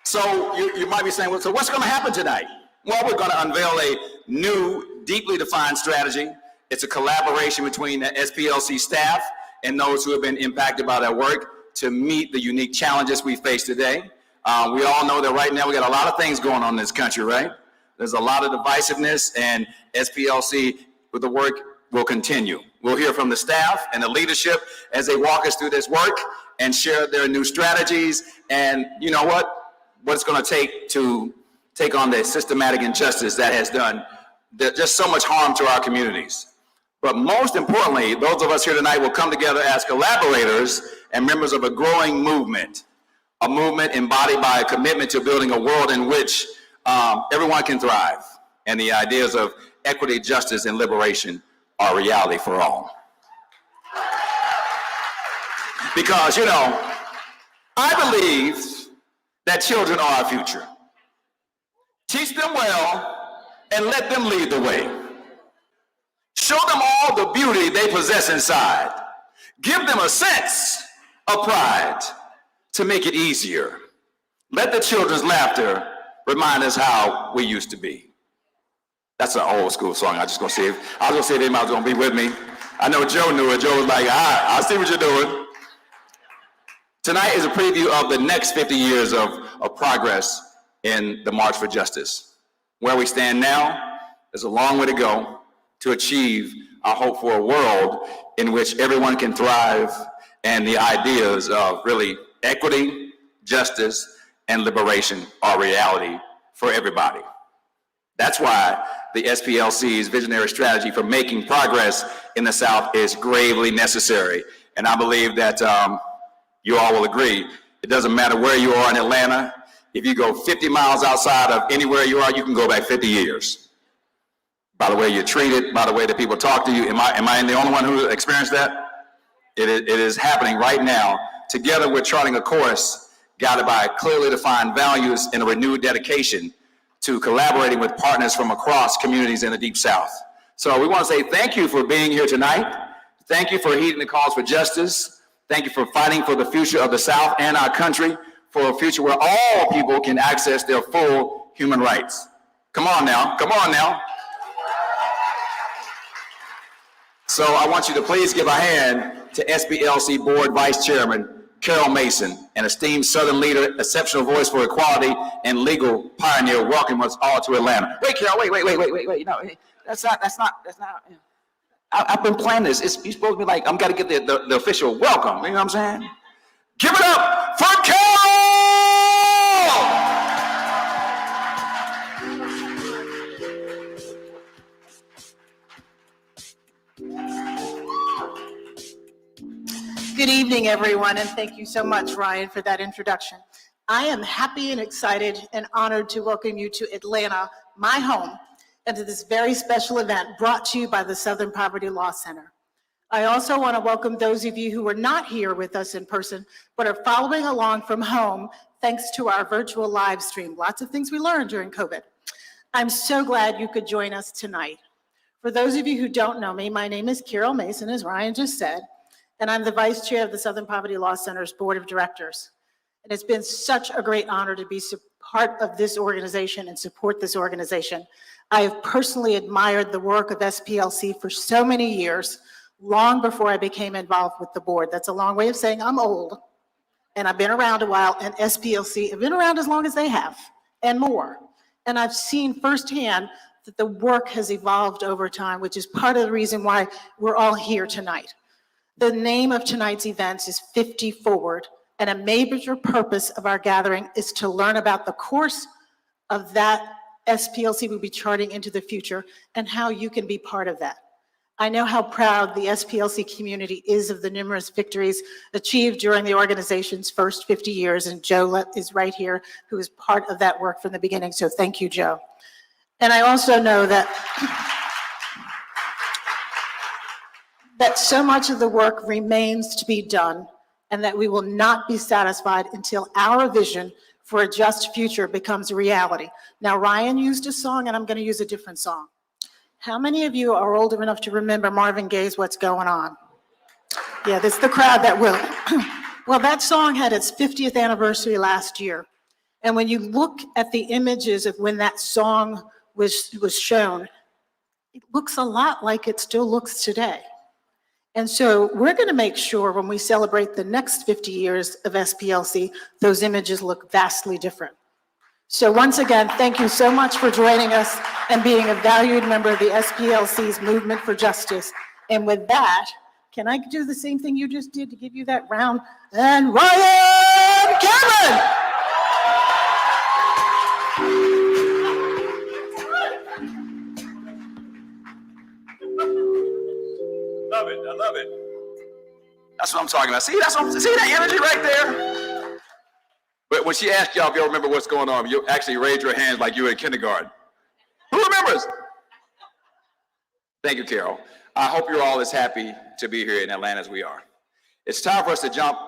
So you might be saying, well, so what's going to happen tonight? Well, we're going to unveil a new, deeply defined strategy. It's a collaboration between the SPLC staff and those who have been impacted by their work to meet the unique challenges we face today. We all know that right now we got a lot of things going on in this country, right? There's a lot of divisiveness, and SPLC with the work will continue. We'll hear from the staff and the leadership as they walk us through this work and share their new strategies and, you know what it's going to take to take on the systematic injustice that has done just so much harm to our communities. But most importantly, those of us here tonight will come together as collaborators and members of a growing movement, a movement embodied by a commitment to building a world in which everyone can thrive, and the ideas of equity, justice, and liberation are reality for all. Because, I believe that children are our future. Teach them well and let them lead the way. Show them all the beauty they possess inside. Give them a sense of pride to make it easier. Let the children's laughter remind us how we used to be. That's an old school song. I was gonna see if anybody was gonna be with me. I know Joe knew it. Joe was like, all right, I see what you're doing. Tonight is a preview of the next 50 years of progress in the March for Justice. Where we stand now, there's a long way to go to achieve our hope for a world in which everyone can thrive and the ideas of really equity, justice, and liberation are reality for everybody. That's why the SPLC's visionary strategy for making progress in the South is gravely necessary. And I believe that you all will agree. It doesn't matter where you are in Atlanta. If you go 50 miles outside of anywhere you are, you can go back 50 years. By the way you're treated, by the way that people talk to you. Am I the only one who experienced that? It is happening right now. Together we're charting a course guided by clearly defined values and a renewed dedication to collaborating with partners from across communities in the Deep South. So we want to say thank you for being here tonight. Thank you for heeding the calls for justice. Thank you for fighting for the future of the South and our country, for a future where all people can access their full human rights. Come on now, come on now. So I want you to please give a hand to SPLC Board Vice Chairman Carol Mason, an esteemed Southern leader, exceptional voice for equality, and legal pioneer. Welcome us all to Atlanta. Wait, Carol, wait. No, that's not. I've been planning this. You're supposed to be like, I've got to get the official welcome. You know what I'm saying? Give it up for Carol! Good evening, everyone, and thank you so much, Ryan, for that introduction. I am happy and excited and honored to welcome you to Atlanta, my home, and to this very special event brought to you by the Southern Poverty Law Center. I also want to welcome those of you who are not here with us in person, but are following along from home thanks to our virtual live stream. Lots of things we learned during COVID. I'm so glad you could join us tonight. For those of you who don't know me, my name is Carol Mason, as Ryan just said, and I'm the Vice Chair of the Southern Poverty Law Center's Board of Directors. And it's been such a great honor to be part of this organization and support this organization. I have personally admired the work of SPLC for so many years, long before I became involved with the board. That's a long way of saying I'm old, and I've been around a while, and SPLC have been around as long as they have, and more. And I've seen firsthand that the work has evolved over time, which is part of the reason why we're all here tonight. The name of tonight's events is 50 Forward, and a major purpose of our gathering is to learn about the course of that SPLC will be charting into the future and how you can be part of that. I know how proud the SPLC community is of the numerous victories achieved during the organization's first 50 years, and Joe is right here, who is part of that work from the beginning, so thank you, Joe. And I also know that so much of the work remains to be done, and that we will not be satisfied until our vision for a just future becomes a reality. Now, Ryan used a song, and I'm going to use a different song. How many of you are old enough to remember Marvin Gaye's What's Going On? Yeah, this is the crowd that will. Well, that song had its 50th anniversary last year, And when you look at the images of when that song was shown, it looks a lot like it still looks today. And so we're going to make sure when we celebrate the next 50 years of SPLC, those images look vastly different. So once again, thank you so much for joining us and being a valued member of the SPLC's movement for justice. And with that, can I do the same thing you just did to give you that round? And Ryan Cameron! Love it, I love it. That's what I'm talking about. See that energy right there? But when she asked y'all if y'all remember what's going on, you actually raised your hands like you were in kindergarten. Who remembers? Thank you, Carol. I hope you're all as happy to be here in Atlanta as we are. It's time for us to jump,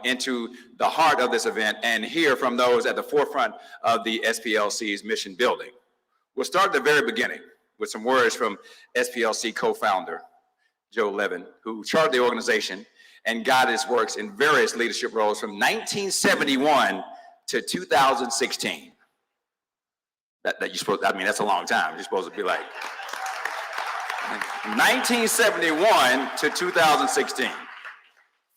into the heart of this event and hear from those at the forefront of the SPLC's mission building. We'll start at the very beginning with some words from SPLC co-founder Joe Levin, who charted the organization and guided its works in various leadership roles from 1971 to 2016. That's a long time. You're supposed to be like 1971 to 2016.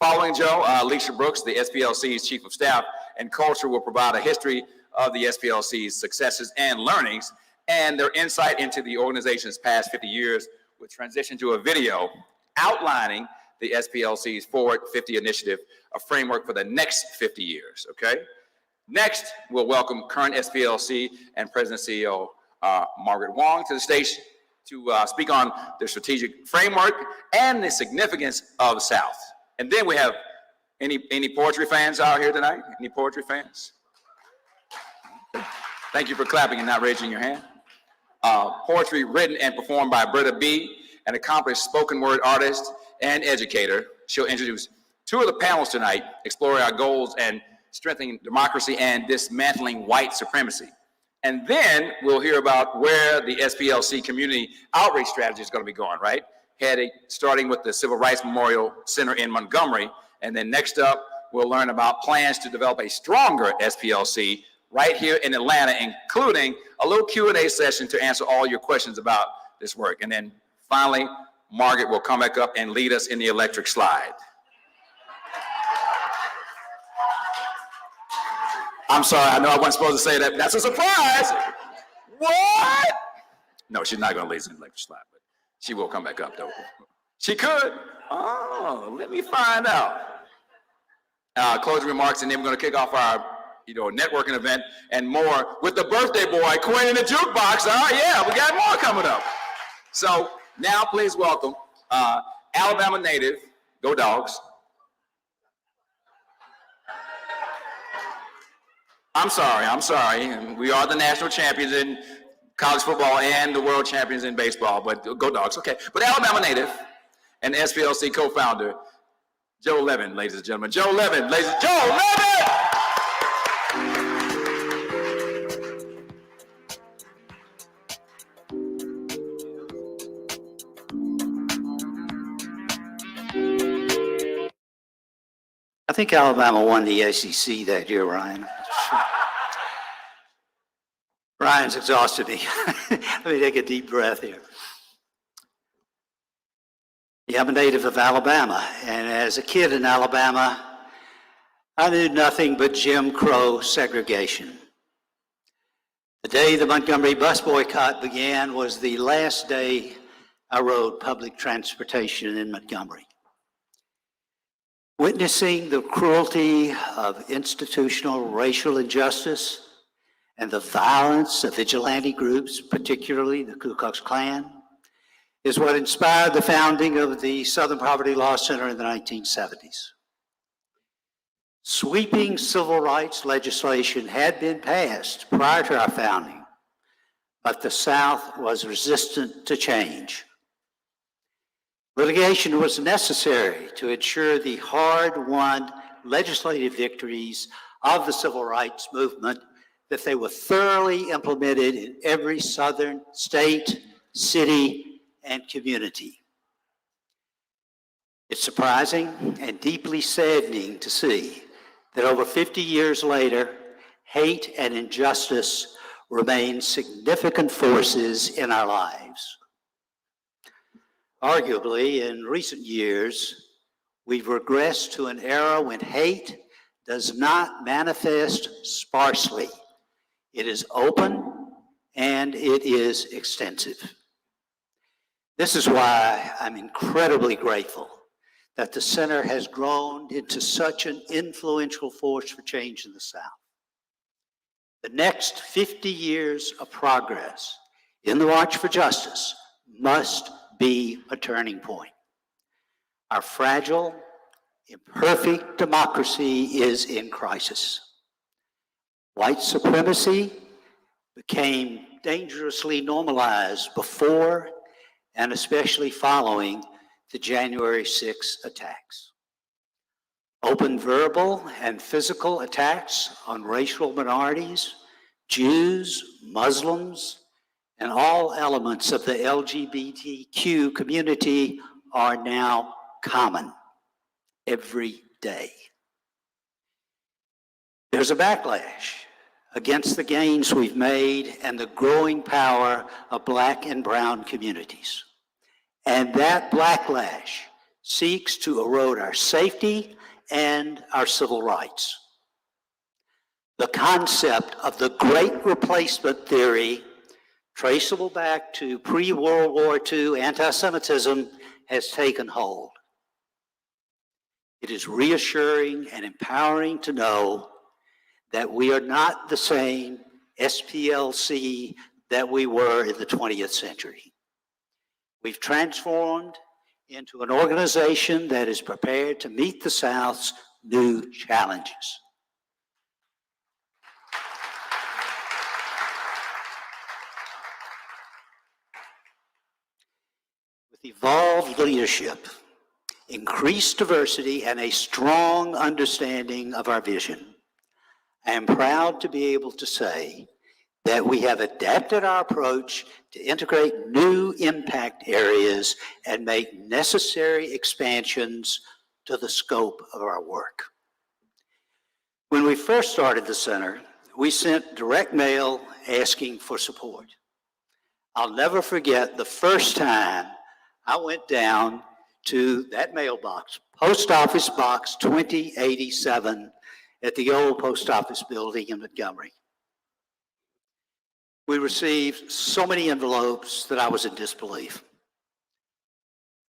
Following Joe, Alicia Brooks, the SPLC's Chief of Staff and Culture, will provide a history of the SPLC's successes and learnings and their insight into the organization's past 50 years, with transition to a video outlining the SPLC's Forward 50 initiative, a framework for the next 50 years, okay? Next, we'll welcome current SPLC and President CEO Margaret Huang to the stage to speak on the strategic framework and the significance of the South. And then we have any poetry fans out here tonight? Any poetry fans? Thank you for clapping and not raising your hand. Poetry written and performed by Britta B., an accomplished spoken word artist and educator. She'll introduce two of the panels tonight, exploring our goals and strengthening democracy and dismantling white supremacy. And then we'll hear about where the SPLC community outreach strategy is going to be going, right? Starting with the Civil Rights Memorial Center in Montgomery. And then next up, we'll learn about plans to develop a stronger SPLC right here in Atlanta, including a little Q&A session to answer all your questions about this work. And then finally, Margaret will come back up and lead us in the electric slide. I'm sorry, I know I wasn't supposed to say that. That's a surprise. What? No, she's not going to lead us in the electric slide, but she will come back up, though. She could. Oh, let me find out. Closing remarks, and then we're going to kick off our networking event and more with the birthday boy, Queen in the Jukebox. Yeah, we got more coming up. So now please welcome Alabama native, go Dogs. I'm sorry. We are the national champions in college football and the world champions in baseball, but go Dogs, okay. But Alabama native and SPLC co-founder, Joe Levin, ladies and gentlemen. Joe Levin, ladies and Joe Levin! I think Alabama won the ACC that year, Ryan. Ryan's exhausted me. Let me take a deep breath here. Yeah, I'm a native of Alabama, and as a kid in Alabama, I knew nothing but Jim Crow segregation. The day the Montgomery bus boycott began was the last day I rode public transportation in Montgomery. Witnessing the cruelty of institutional racial injustice and the violence of vigilante groups, particularly the Ku Klux Klan, is what inspired the founding of the Southern Poverty Law Center in the 1970s. Sweeping civil rights legislation had been passed prior to our founding, but the South was resistant to change. Litigation was necessary to ensure the hard-won legislative victories of the civil rights movement, that they were thoroughly implemented in every Southern state, city, and community. It's surprising and deeply saddening to see that over 50 years later, hate and injustice remain significant forces in our lives. Arguably, in recent years, we've regressed to an era when hate does not manifest sparsely. It is open and it is extensive. This is why I'm incredibly grateful that the Center has grown into such an influential force for change in the South. The next 50 years of progress in the March for Justice must be a turning point. Our fragile, imperfect democracy is in crisis. White supremacy became dangerously normalized before and especially following the January 6 attacks. Open verbal and physical attacks on racial minorities, Jews, Muslims, and all elements of the LGBTQ community are now common every day. There's a backlash against the gains we've made and the growing power of Black and brown communities. And that backlash seeks to erode our safety and our civil rights. The concept of the Great Replacement theory, traceable back to pre-World War II anti-Semitism, has taken hold. It is reassuring and empowering to know that we are not the same SPLC that we were in the 20th century. We've transformed into an organization that is prepared to meet the South's new challenges. With evolved leadership, increased diversity, and a strong understanding of our vision, I am proud to be able to say that we have adapted our approach to integrate new impact areas and make necessary expansions to the scope of our work. When we first started the center, we sent direct mail asking for support. I'll never forget the first time I went down to that mailbox, Post Office Box 2087 at the old post office building in Montgomery. We received so many envelopes that I was in disbelief.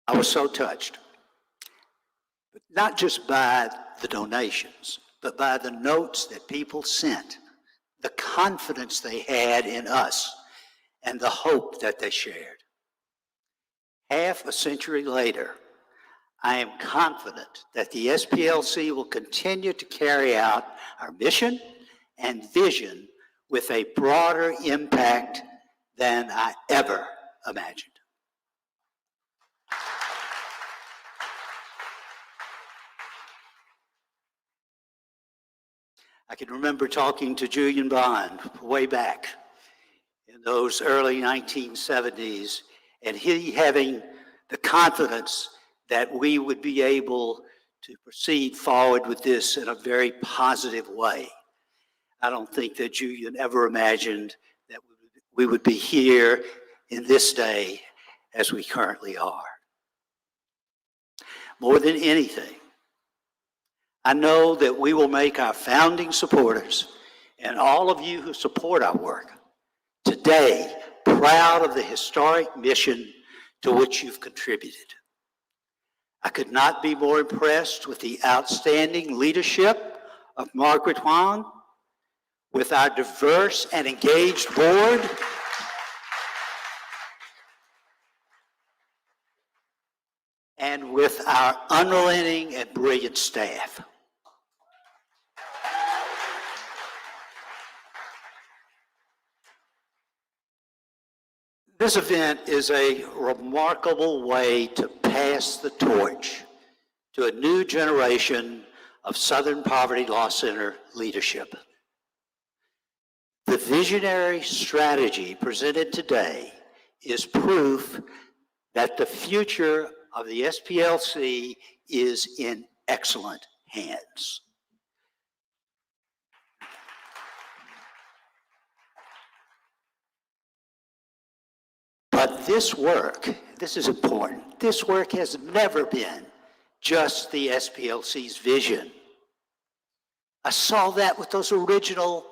I was so touched, not just by the donations, but by the notes that people sent, the confidence they had in us, and the hope that they shared. Half a century later, I am confident that the SPLC will continue to carry out our mission and vision with a broader impact than I ever imagined. I can remember talking to Julian Bond way back in those early 1970s, and he having the confidence that we would be able to proceed forward with this in a very positive way. I don't think that Julian ever imagined that we would be here in this day as we currently are. More than anything, I know that we will make our founding supporters and all of you who support our work today proud of the historic mission to which you've contributed. I could not be more impressed with the outstanding leadership of Margaret Huang, with our diverse and engaged board, and with our unrelenting and brilliant staff. This event is a remarkable way to pass the torch to a new generation of Southern Poverty Law Center leadership. The visionary strategy presented today is proof that the future of the SPLC is in excellent hands. But this work, this is important, this work has never been just the SPLC's vision. I saw that with those original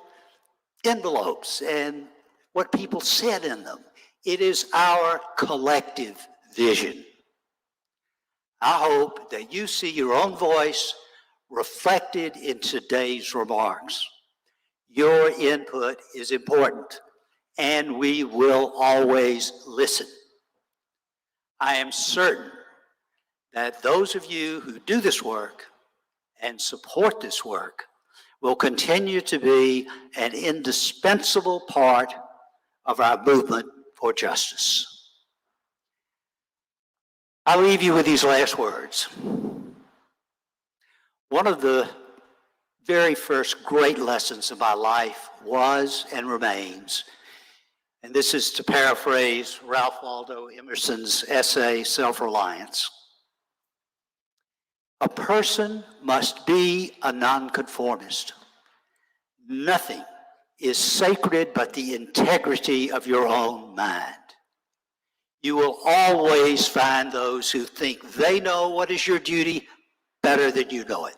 envelopes and what people said in them. It is our collective vision. I hope that you see your own voice reflected in today's remarks. Your input is important, and we will always listen. I am certain that those of you who do this work and support this work will continue to be an indispensable part of our movement for justice. I'll leave you with these last words. One of the very first great lessons of my life was and remains, and this is to paraphrase Ralph Waldo Emerson's essay, Self-Reliance. A person must be a nonconformist. Nothing is sacred but the integrity of your own mind. You will always find those who think they know what is your duty better than you know it.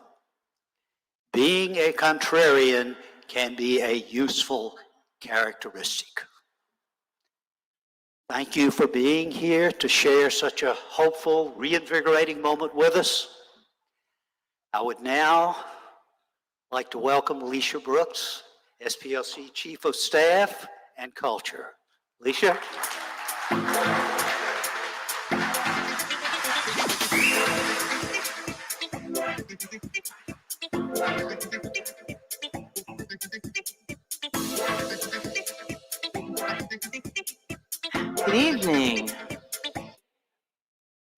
Being a contrarian can be a useful characteristic. Thank you for being here to share such a hopeful, reinvigorating moment with us. I would now like to welcome Alicia Brooks, SPLC Chief of Staff and Culture. Alicia. Good evening.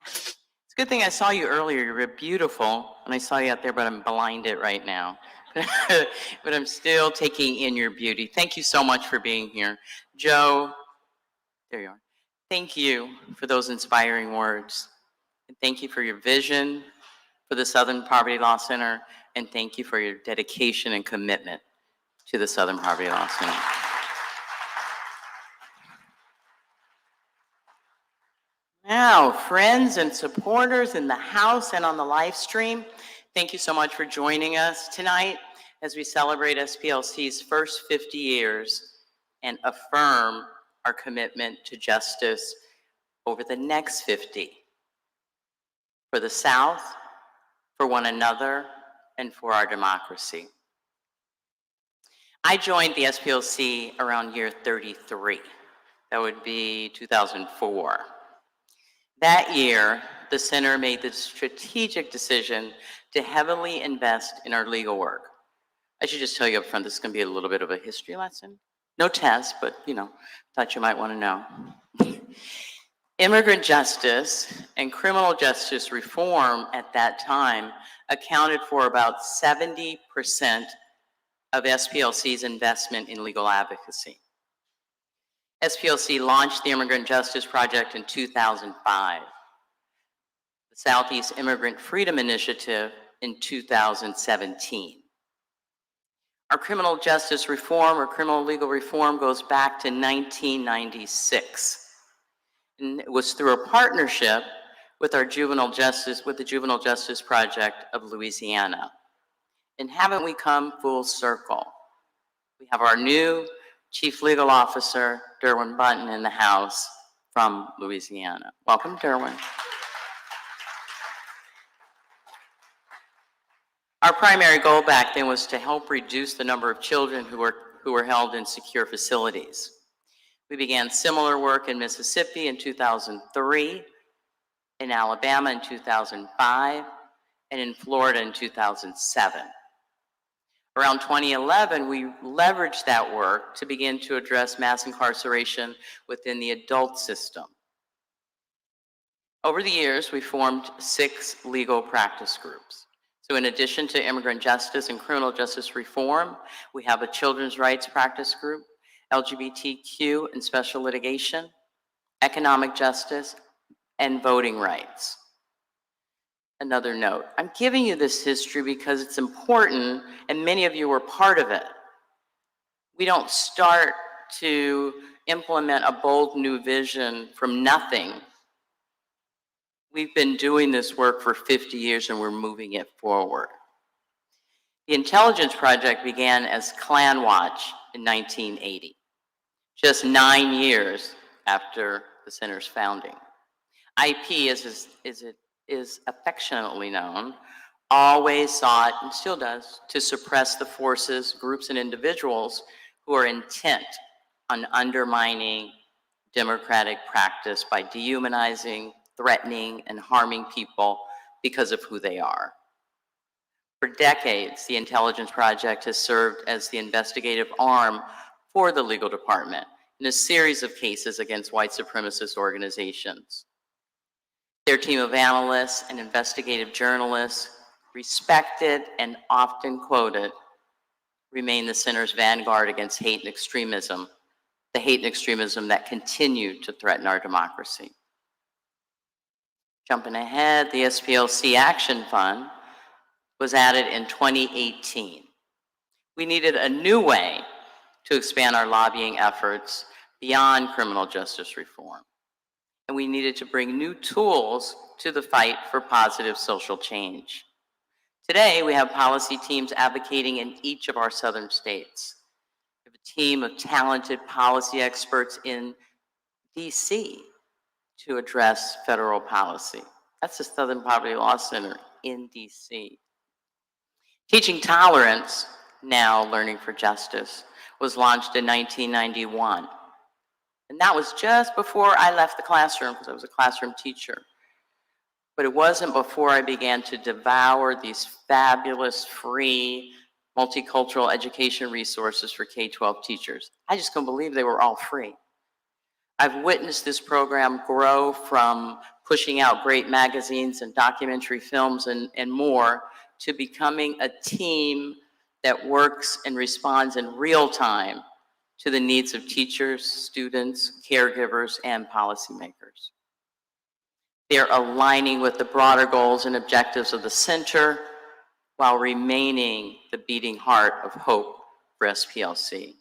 It's a good thing I saw you earlier. You were beautiful, and I saw you out there, but I'm blinded right now. But I'm still taking in your beauty. Thank you so much for being here. Joe, there you are. Thank you for those inspiring words. And thank you for your vision for the Southern Poverty Law Center, and thank you for your dedication and commitment to the Southern Poverty Law Center. Now, friends and supporters in the house and on the live stream, thank you so much for joining us tonight as we celebrate SPLC's first 50 years and affirm our commitment to justice over the next 50 for the South, for one another, and for our democracy. I joined the SPLC around year 33. That would be 2004. That year, the center made the strategic decision to heavily invest in our legal work. I should just tell you up front, this is going to be a little bit of a history lesson. No test, but thought you might want to know. Immigrant justice and criminal justice reform at that time accounted for about 70% of SPLC's investment in legal advocacy. SPLC launched the Immigrant Justice Project in 2005, the Southeast Immigrant Freedom Initiative in 2017. Our criminal justice reform or criminal legal reform goes back to 1996. And it was through a partnership with the Juvenile Justice Project of Louisiana. And haven't we come full circle? We have our new Chief Legal Officer, Derwin Button, in the house from Louisiana. Welcome, Derwin. Our primary goal back then was to help reduce the number of children who were held in secure facilities. We began similar work in Mississippi in 2003, in Alabama in 2005, and in Florida in 2007. Around 2011, we leveraged that work to begin to address mass incarceration within the adult system. Over the years, we formed 6 legal practice groups. So in addition to immigrant justice and criminal justice reform, we have a children's rights practice group, LGBTQ and special litigation, economic justice, and voting rights. Another note, I'm giving you this history because it's important and many of you were part of it. We don't start to implement a bold new vision from nothing. We've been doing this work for 50 years and we're moving it forward. The Intelligence Project began as Klan Watch in 1980, just 9 years after the center's founding. IP, as it is affectionately known, always sought, and still does, to suppress the forces, groups, and individuals who are intent on undermining democratic practice by dehumanizing, threatening, and harming people because of who they are. For decades, the Intelligence Project has served as the investigative arm for the legal department in a series of cases against white supremacist organizations. Their team of analysts and investigative journalists, respected and often quoted, remain the center's vanguard against hate and extremism, the hate and extremism that continue to threaten our democracy. Jumping ahead, the SPLC Action Fund was added in 2018. We needed a new way to expand our lobbying efforts beyond criminal justice reform. And we needed to bring new tools to the fight for positive social change. Today, we have policy teams advocating in each of our southern states. We have a team of talented policy experts in DC to address federal policy. That's the Southern Poverty Law Center in DC. Teaching Tolerance, now Learning for Justice, was launched in 1991. And that was just before I left the classroom, because I was a classroom teacher. But it wasn't before I began to devour these fabulous, free, multicultural education resources for K-12 teachers. I just couldn't believe they were all free. I've witnessed this program grow from pushing out great magazines and documentary films and more to becoming a team that works and responds in real time to the needs of teachers, students, caregivers, and policymakers. They're aligning with the broader goals and objectives of the center while remaining the beating heart of hope for SPLC.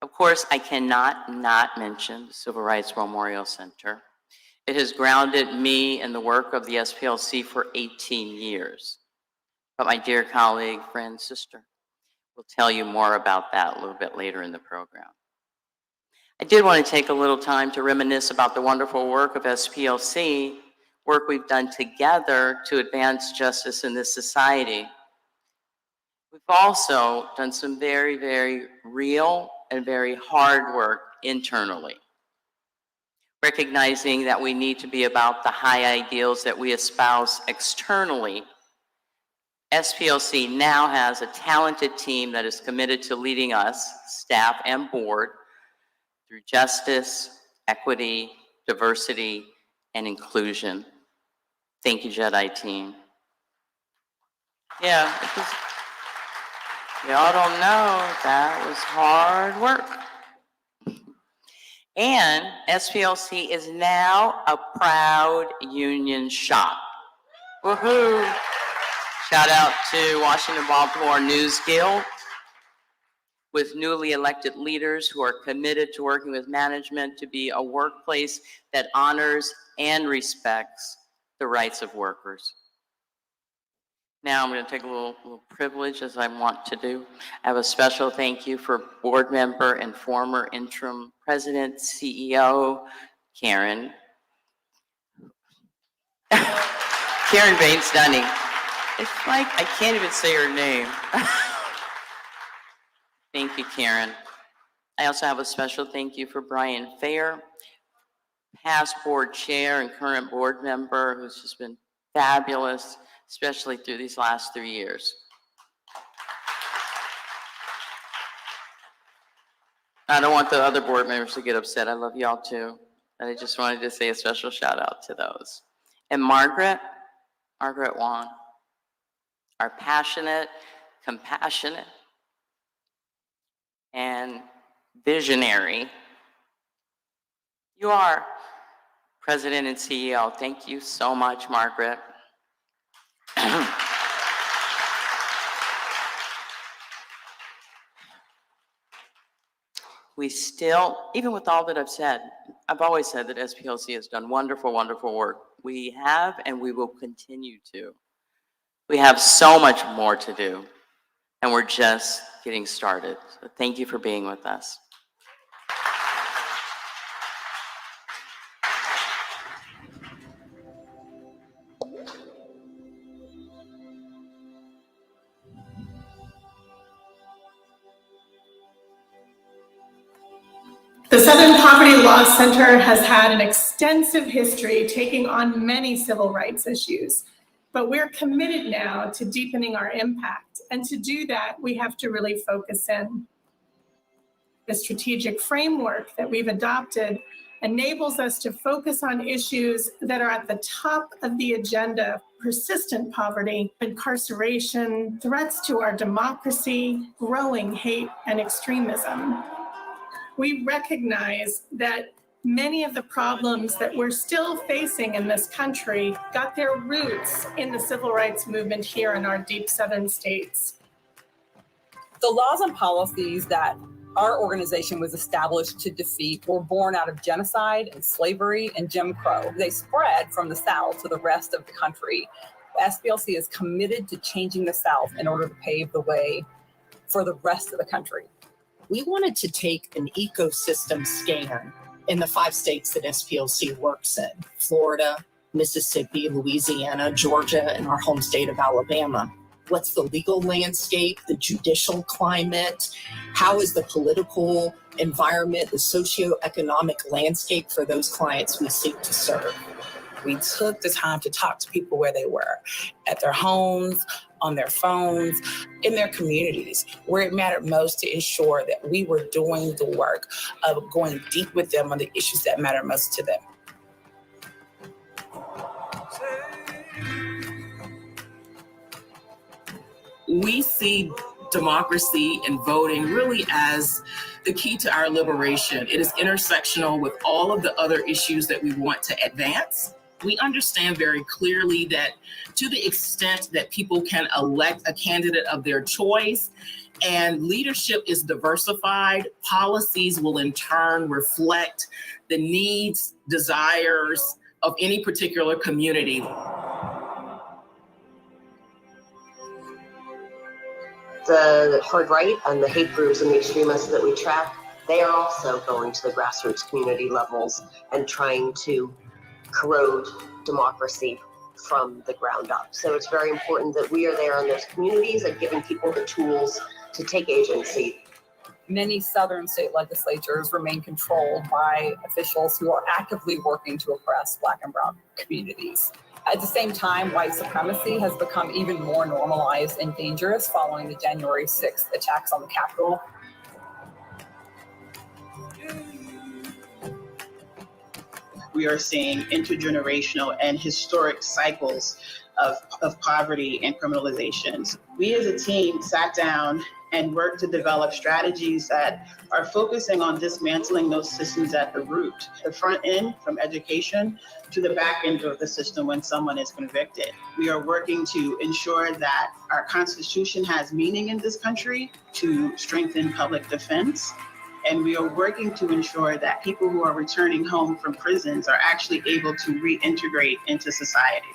Of course, I cannot not mention the Civil Rights Memorial Center. It has grounded me in the work of the SPLC for 18 years. But my dear colleague, friend, sister, will tell you more about that a little bit later in the program. I did want to take a little time to reminisce about the wonderful work of SPLC, work we've done together to advance justice in this society. We've also done some very, very real and very hard work internally, recognizing that we need to be about the high ideals that we espouse externally. SPLC now has a talented team that is committed to leading us, staff and board, through justice, equity, diversity, and inclusion. Thank you, Jedi team. Yeah, y'all don't know, that was hard work. And SPLC is now a proud union shop. Woohoo! Shout out to Washington Baltimore News Guild, with newly elected leaders who are committed to working with management to be a workplace that honors and respects the rights of workers. Now I'm going to take a little privilege, as I want to do. I have a special thank you for board member and former interim president, CEO, Karen Baines Dunning. It's like I can't even say her name. Thank you, Karen. I also have a special thank you for Brian Fair, past board chair and current board member, who's just been fabulous, especially through these last 3 years. I don't want the other board members to get upset. I love y'all too. And I just wanted to say a special shout out to those. And Margaret Huang, our passionate, compassionate, and visionary. You are President and CEO. Thank you so much, Margaret. we still, even with all that I've said, I've always said that SPLC has done wonderful, wonderful work. We have, and we will continue to. We have so much more to do, and we're just getting started. So thank you for being with us. The Southern Poverty Law Center has had an extensive history taking on many civil rights issues, but we're committed now to deepening our impact. And to do that, we have to really focus in. The strategic framework that we've adopted enables us to focus on issues that are at the top of the agenda: persistent poverty, incarceration, threats to our democracy, growing hate and extremism. We recognize that many of the problems that we're still facing in this country got their roots in the civil rights movement here in our deep southern states. The laws and policies that our organization was established to defeat were born out of genocide and slavery and Jim Crow. They spread from the South to the rest of the country. SPLC is committed to changing the South in order to pave the way for the rest of the country. We wanted to take an ecosystem scan in the 5 states that SPLC works in: Florida, Mississippi, Louisiana, Georgia, and our home state of Alabama. What's the legal landscape, the judicial climate? How is the political environment, the socioeconomic landscape for those clients we seek to serve? We took the time to talk to people where they were, at their homes, on their phones, in their communities, where it mattered most, to ensure that we were doing the work of going deep with them on the issues that matter most to them. We see democracy and voting really as the key to our liberation. It is intersectional with all of the other issues that we want to advance. We understand very clearly that to the extent that people can elect a candidate of their choice and leadership is diversified, policies will in turn reflect the needs, desires of any particular community. The hard right and the hate groups and the extremists that we track, they are also going to the grassroots community levels and trying to corrode democracy from the ground up. So it's very important that we are there in those communities and giving people the tools to take agency. Many Southern state legislatures remain controlled by officials who are actively working to oppress Black and Brown communities. At the same time, white supremacy has become even more normalized and dangerous following the January 6th attacks on the Capitol. We are seeing intergenerational and historic cycles of poverty and criminalizations. We as a team sat down and worked to develop strategies that are focusing on dismantling those systems at the root, the front end from education to the back end of the system when someone is convicted. We are working to ensure that our Constitution has meaning in this country, to strengthen public defense. And we are working to ensure that people who are returning home from prisons are actually able to reintegrate into society.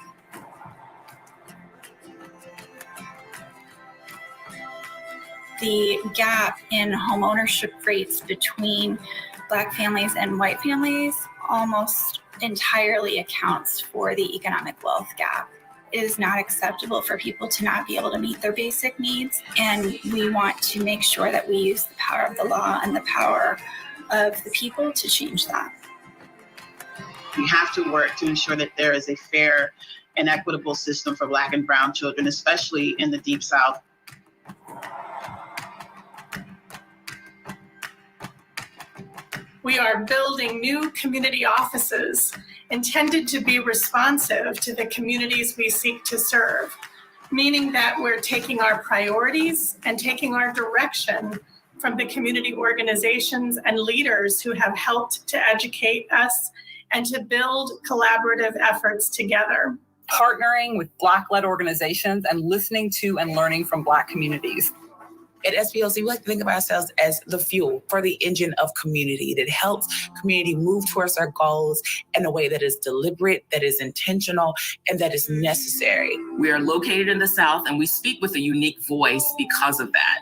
The gap in home ownership rates between Black families and white families almost entirely accounts for the economic wealth gap. It is not acceptable for people to not be able to meet their basic needs, and we want to make sure that we use the power of the law and the power of the people to change that. We have to work to ensure that there is a fair and equitable system for Black and Brown children, especially in the Deep South. We are building new community offices intended to be responsive to the communities we seek to serve, meaning that we're taking our priorities and taking our direction from the community organizations and leaders who have helped to educate us and to build collaborative efforts together. Partnering with Black-led organizations and listening to and learning from Black communities. At SPLC, we like to think of ourselves as the fuel for the engine of community that helps community move towards our goals in a way that is deliberate, that is intentional, and that is necessary. We are located in the South, and we speak with a unique voice because of that.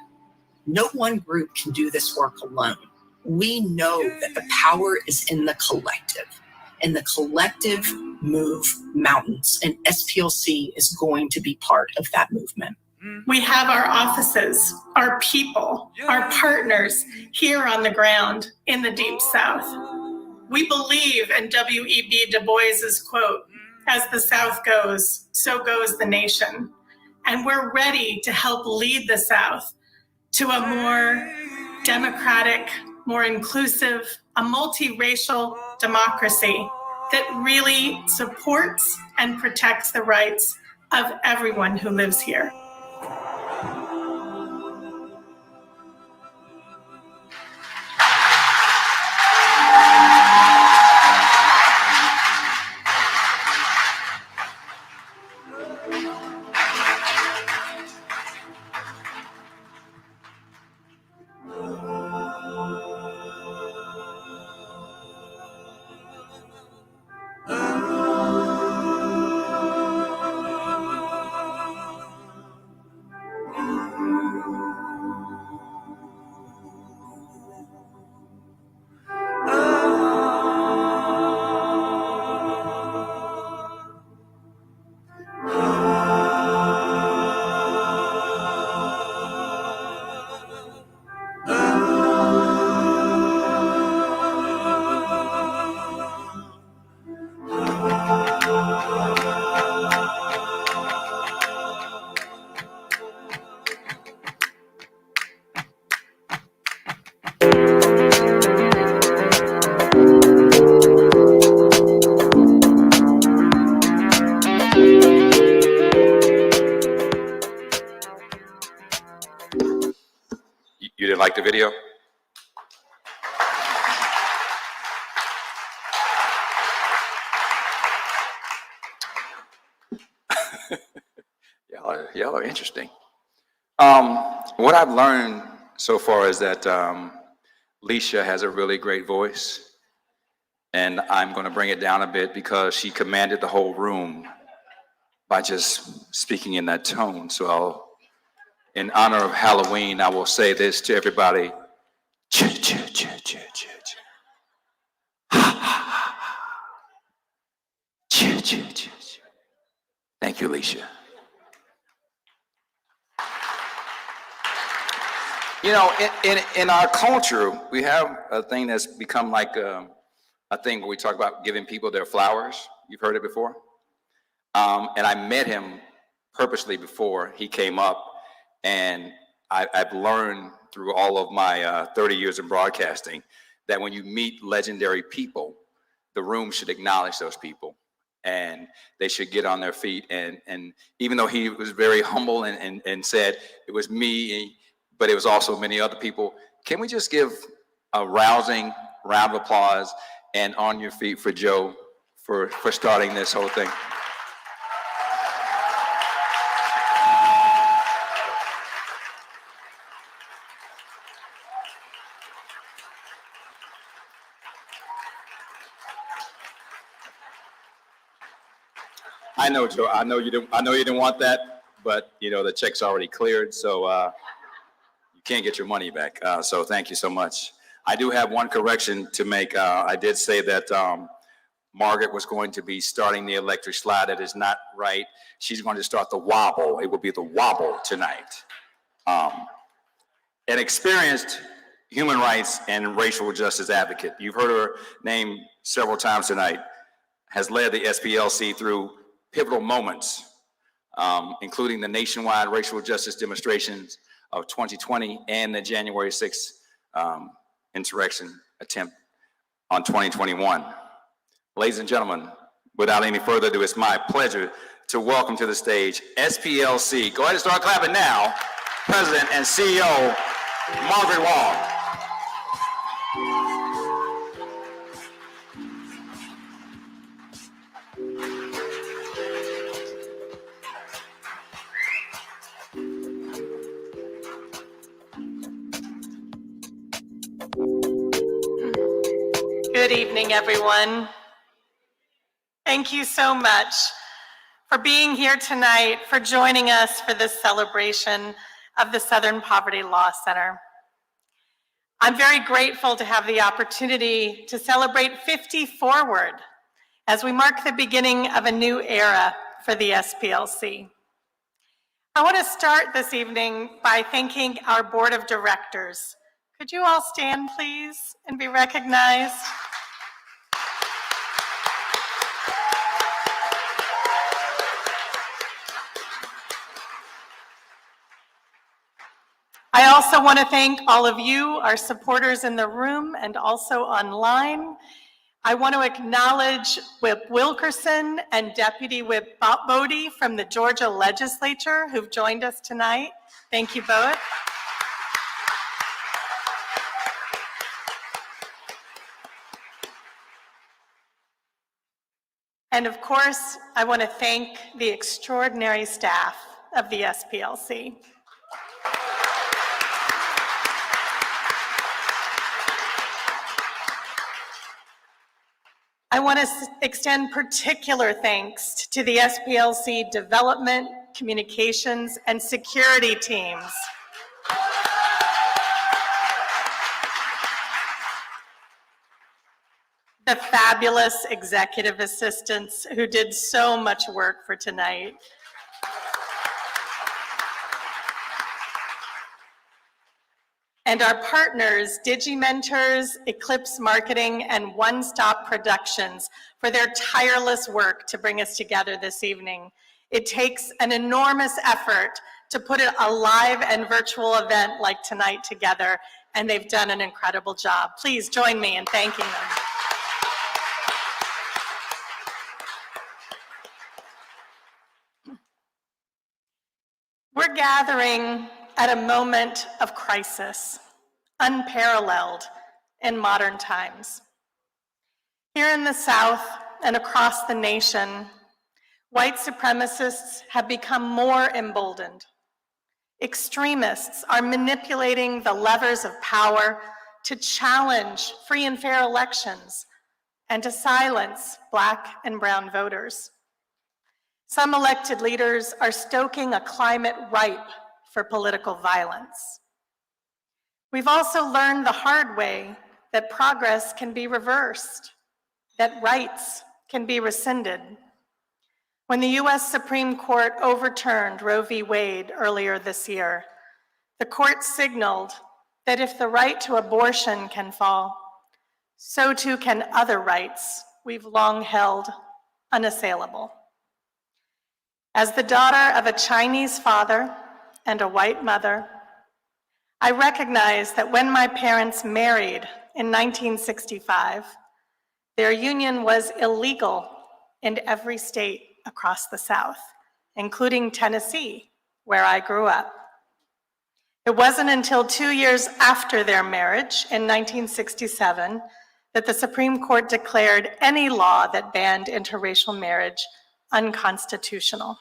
No one group can do this work alone. We know that the power is in the collective, and the collective move mountains, and SPLC is going to be part of that movement. We have our offices, our people, our partners here on the ground in the Deep South. We believe in W.E.B. Du Bois's quote, "As the South goes, so goes the nation." And we're ready to help lead the South to a more democratic, more inclusive, a multiracial democracy that really supports and protects the rights of everyone who lives here. You didn't like the video? Y'all are interesting. What I've learned so far is that Leisha has a really great voice, and I'm going to bring it down a bit because she commanded the whole room by just speaking in that tone. So in honor of Halloween, I will say this to everybody. Thank you, Leisha. You know, in our culture, we have a thing that's become like a thing where we talk about giving people their flowers. You've heard it before? And I met him purposely before he came up, and I've learned through all of my 30 years in broadcasting that when you meet legendary people, the room should acknowledge those people, and they should get on their feet. And even though he was very humble and said it was me, but it was also many other people, can we just give a rousing round of applause and on your feet for Joe for starting this whole thing? I know, Joe. I know you didn't want that, but you know the check's already cleared, so you can't get your money back. So thank you so much. I do have one correction to make. I did say that Margaret was going to be starting the electric slide. That is not right. She's going to start the wobble. It will be the wobble tonight. An experienced human rights and racial justice advocate. You've heard her name several times tonight. Has led the SPLC through pivotal moments, including the nationwide racial justice demonstrations of 2020 and the January 6th insurrection attempt on 2021. Ladies and gentlemen, without any further ado, it's my pleasure to welcome to the stage SPLC. Go ahead and start clapping now. President and CEO, Margaret Huang. Good evening, everyone. Thank you so much for being here tonight, for joining us for this celebration of the Southern Poverty Law Center. I'm very grateful to have the opportunity to celebrate 50 Forward as we mark the beginning of a new era for the SPLC. I want to start this evening by thanking our board of directors. Could you all stand, please, and be recognized? I also want to thank all of you, our supporters in the room and also online. I want to acknowledge Whip Wilkerson and Deputy Whip Bodie from the Georgia Legislature who've joined us tonight. Thank you both. And of course, I want to thank the extraordinary staff of the SPLC. I want to extend particular thanks to the SPLC development, communications, and security teams. The fabulous executive assistants who did so much work for tonight. And our partners, DigiMentors, Eclipse Marketing, and One Stop Productions for their tireless work to bring us together this evening. It takes an enormous effort to put a live and virtual event like tonight together, and they've done an incredible job. Please join me in thanking them. We're gathering at a moment of crisis, unparalleled in modern times. Here in the South and across the nation, white supremacists have become more emboldened. Extremists are manipulating the levers of power to challenge free and fair elections and to silence Black and brown voters. Some elected leaders are stoking a climate ripe for political violence. We've also learned the hard way that progress can be reversed, that rights can be rescinded. When the US Supreme Court overturned Roe v. Wade earlier this year, the court signaled that if the right to abortion can fall, so too can other rights we've long held unassailable. As the daughter of a Chinese father and a white mother, I recognize that when my parents married in 1965, their union was illegal in every state across the South, including Tennessee, where I grew up. It wasn't until 2 years after their marriage in 1967 that the Supreme Court declared any law that banned interracial marriage unconstitutional.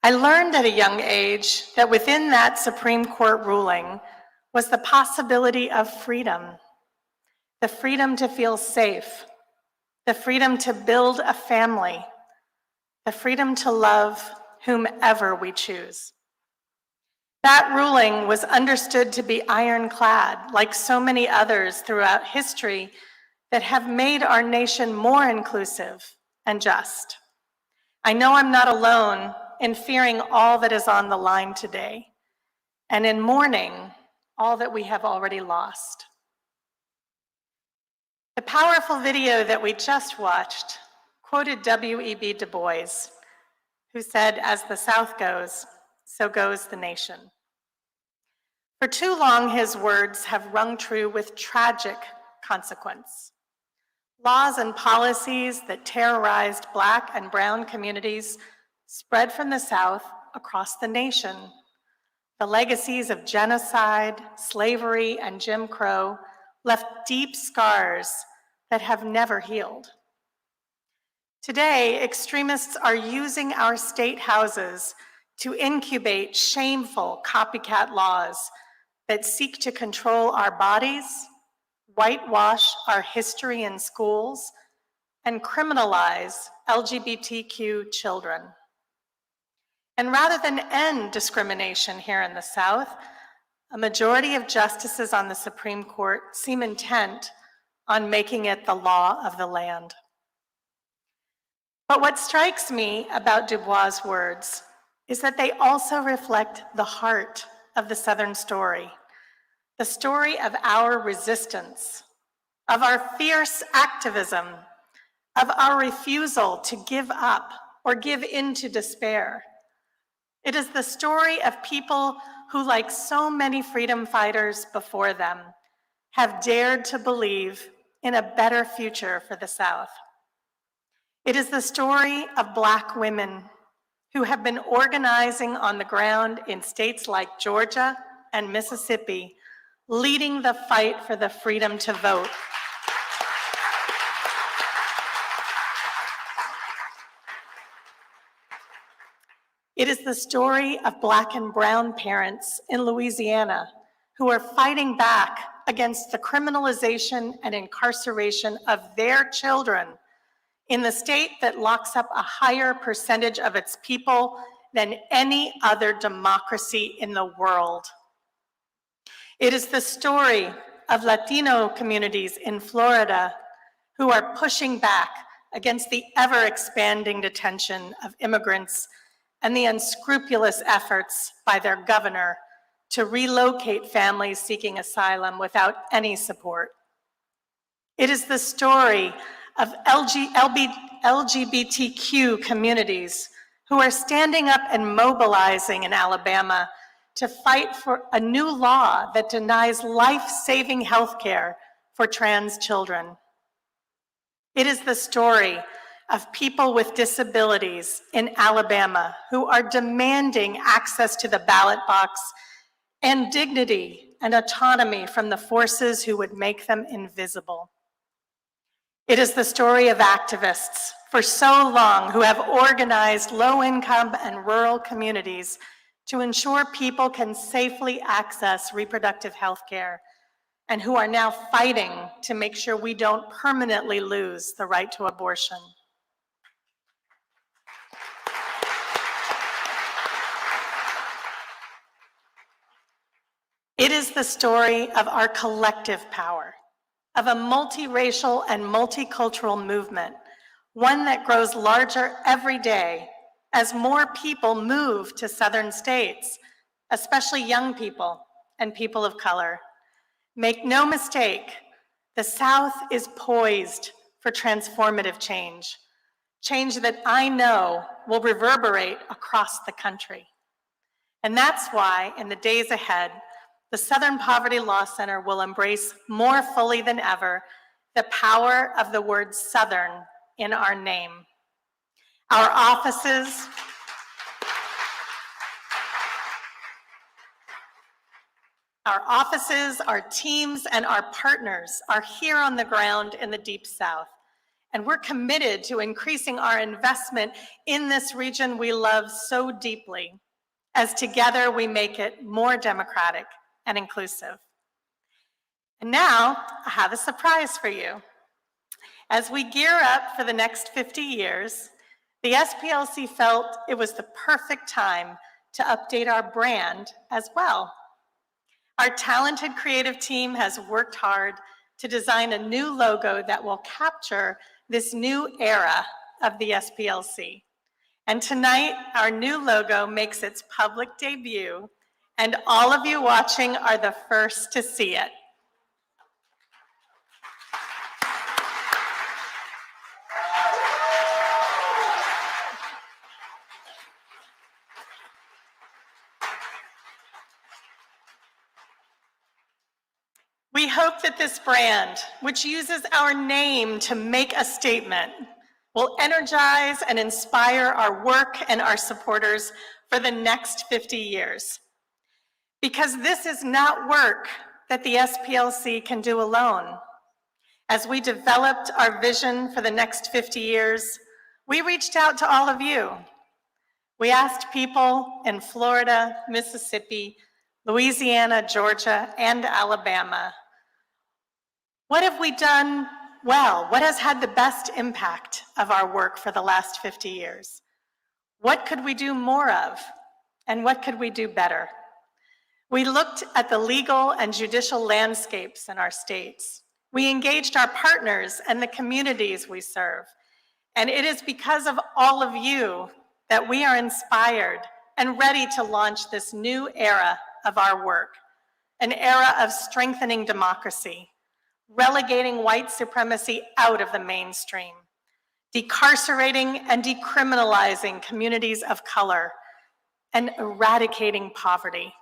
I learned at a young age that within that Supreme Court ruling was the possibility of freedom, the freedom to feel safe, the freedom to build a family, the freedom to love whomever we choose. That ruling was understood to be ironclad, like so many others throughout history that have made our nation more inclusive and just. I know I'm not alone in fearing all that is on the line today, and in mourning all that we have already lost. The powerful video that we just watched quoted W.E.B. Du Bois, who said, "As the South goes, so goes the nation." For too long, his words have rung true with tragic consequence. Laws and policies that terrorized Black and brown communities spread from the South across the nation. The legacies of genocide, slavery, and Jim Crow left deep scars that have never healed. Today, extremists are using our state houses to incubate shameful copycat laws that seek to control our bodies, whitewash our history in schools, and criminalize LGBTQ children. And rather than end discrimination here in the South, a majority of justices on the Supreme Court seem intent on making it the law of the land. But what strikes me about Du Bois' words is that they also reflect the heart of the Southern story, the story of our resistance, of our fierce activism, of our refusal to give up or give in to despair. It is the story of people who, like so many freedom fighters before them, have dared to believe in a better future for the South. It is the story of Black women who have been organizing on the ground in states like Georgia and Mississippi, leading the fight for the freedom to vote. It is the story of Black and brown parents in Louisiana who are fighting back against the criminalization and incarceration of their children in the state that locks up a higher percentage of its people than any other democracy in the world. It is the story of Latino communities in Florida who are pushing back against the ever-expanding detention of immigrants and the unscrupulous efforts by their governor to relocate families seeking asylum without any support. It is the story of LGBTQ communities who are standing up and mobilizing in Alabama to fight for a new law that denies life-saving health care for trans children. It is the story of people with disabilities in Alabama who are demanding access to the ballot box and dignity and autonomy from the forces who would make them invisible. It is the story of activists for so long who have organized low-income and rural communities to ensure people can safely access reproductive health care, and who are now fighting to make sure we don't permanently lose the right to abortion. It is the story of our collective power, of a multiracial and multicultural movement, one that grows larger every day as more people move to southern states, especially young people and people of color. Make no mistake, the South is poised for transformative change, change that I know will reverberate across the country. And that's why, in the days ahead, the Southern Poverty Law Center will embrace more fully than ever the power of the word Southern in our name. Our offices, our teams, and our partners are here on the ground in the Deep South. And we're committed to increasing our investment in this region we love so deeply, as together we make it more democratic and inclusive. And now, I have a surprise for you. As we gear up for the next 50 years, the SPLC felt it was the perfect time to update our brand as well. Our talented creative team has worked hard to design a new logo that will capture this new era of the SPLC. And tonight, our new logo makes its public debut, and all of you watching are the first to see it. We hope that this brand, which uses our name to make a statement, will energize and inspire our work and our supporters for the next 50 years. Because this is not work that the SPLC can do alone. As we developed our vision for the next 50 years, we reached out to all of you. We asked people in Florida, Mississippi, Louisiana, Georgia, and Alabama, What have we done well? What has had the best impact of our work for the last 50 years? What could we do more of? And what could we do better? We looked at the legal and judicial landscapes in our states. We engaged our partners and the communities we serve. And it is because of all of you that we are inspired and ready to launch this new era of our work, an era of strengthening democracy, relegating white supremacy out of the mainstream, decarcerating and decriminalizing communities of color, and eradicating poverty,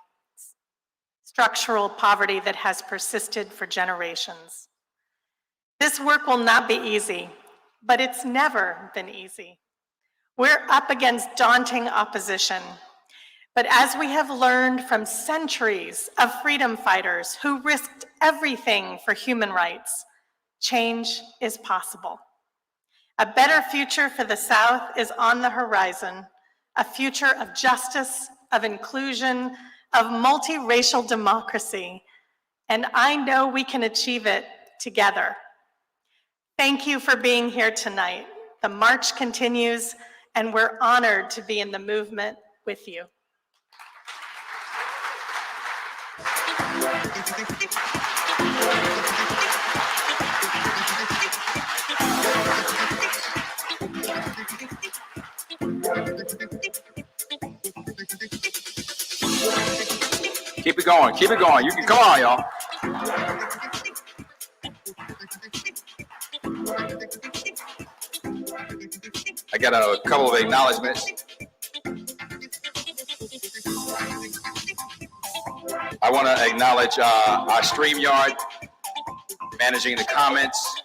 structural poverty that has persisted for generations. This work will not be easy, but it's never been easy. We're up against daunting opposition, but as we have learned from centuries of freedom fighters who risked everything for human rights, change is possible. A better future for the South is on the horizon, a future of justice, of inclusion, of multiracial democracy, and I know we can achieve it together. Thank you for being here tonight. The march continues, and we're honored to be in the movement with you. Keep it going, keep it going. You can, come on, y'all. I got a couple of acknowledgments. I want to acknowledge our StreamYard, managing the comments,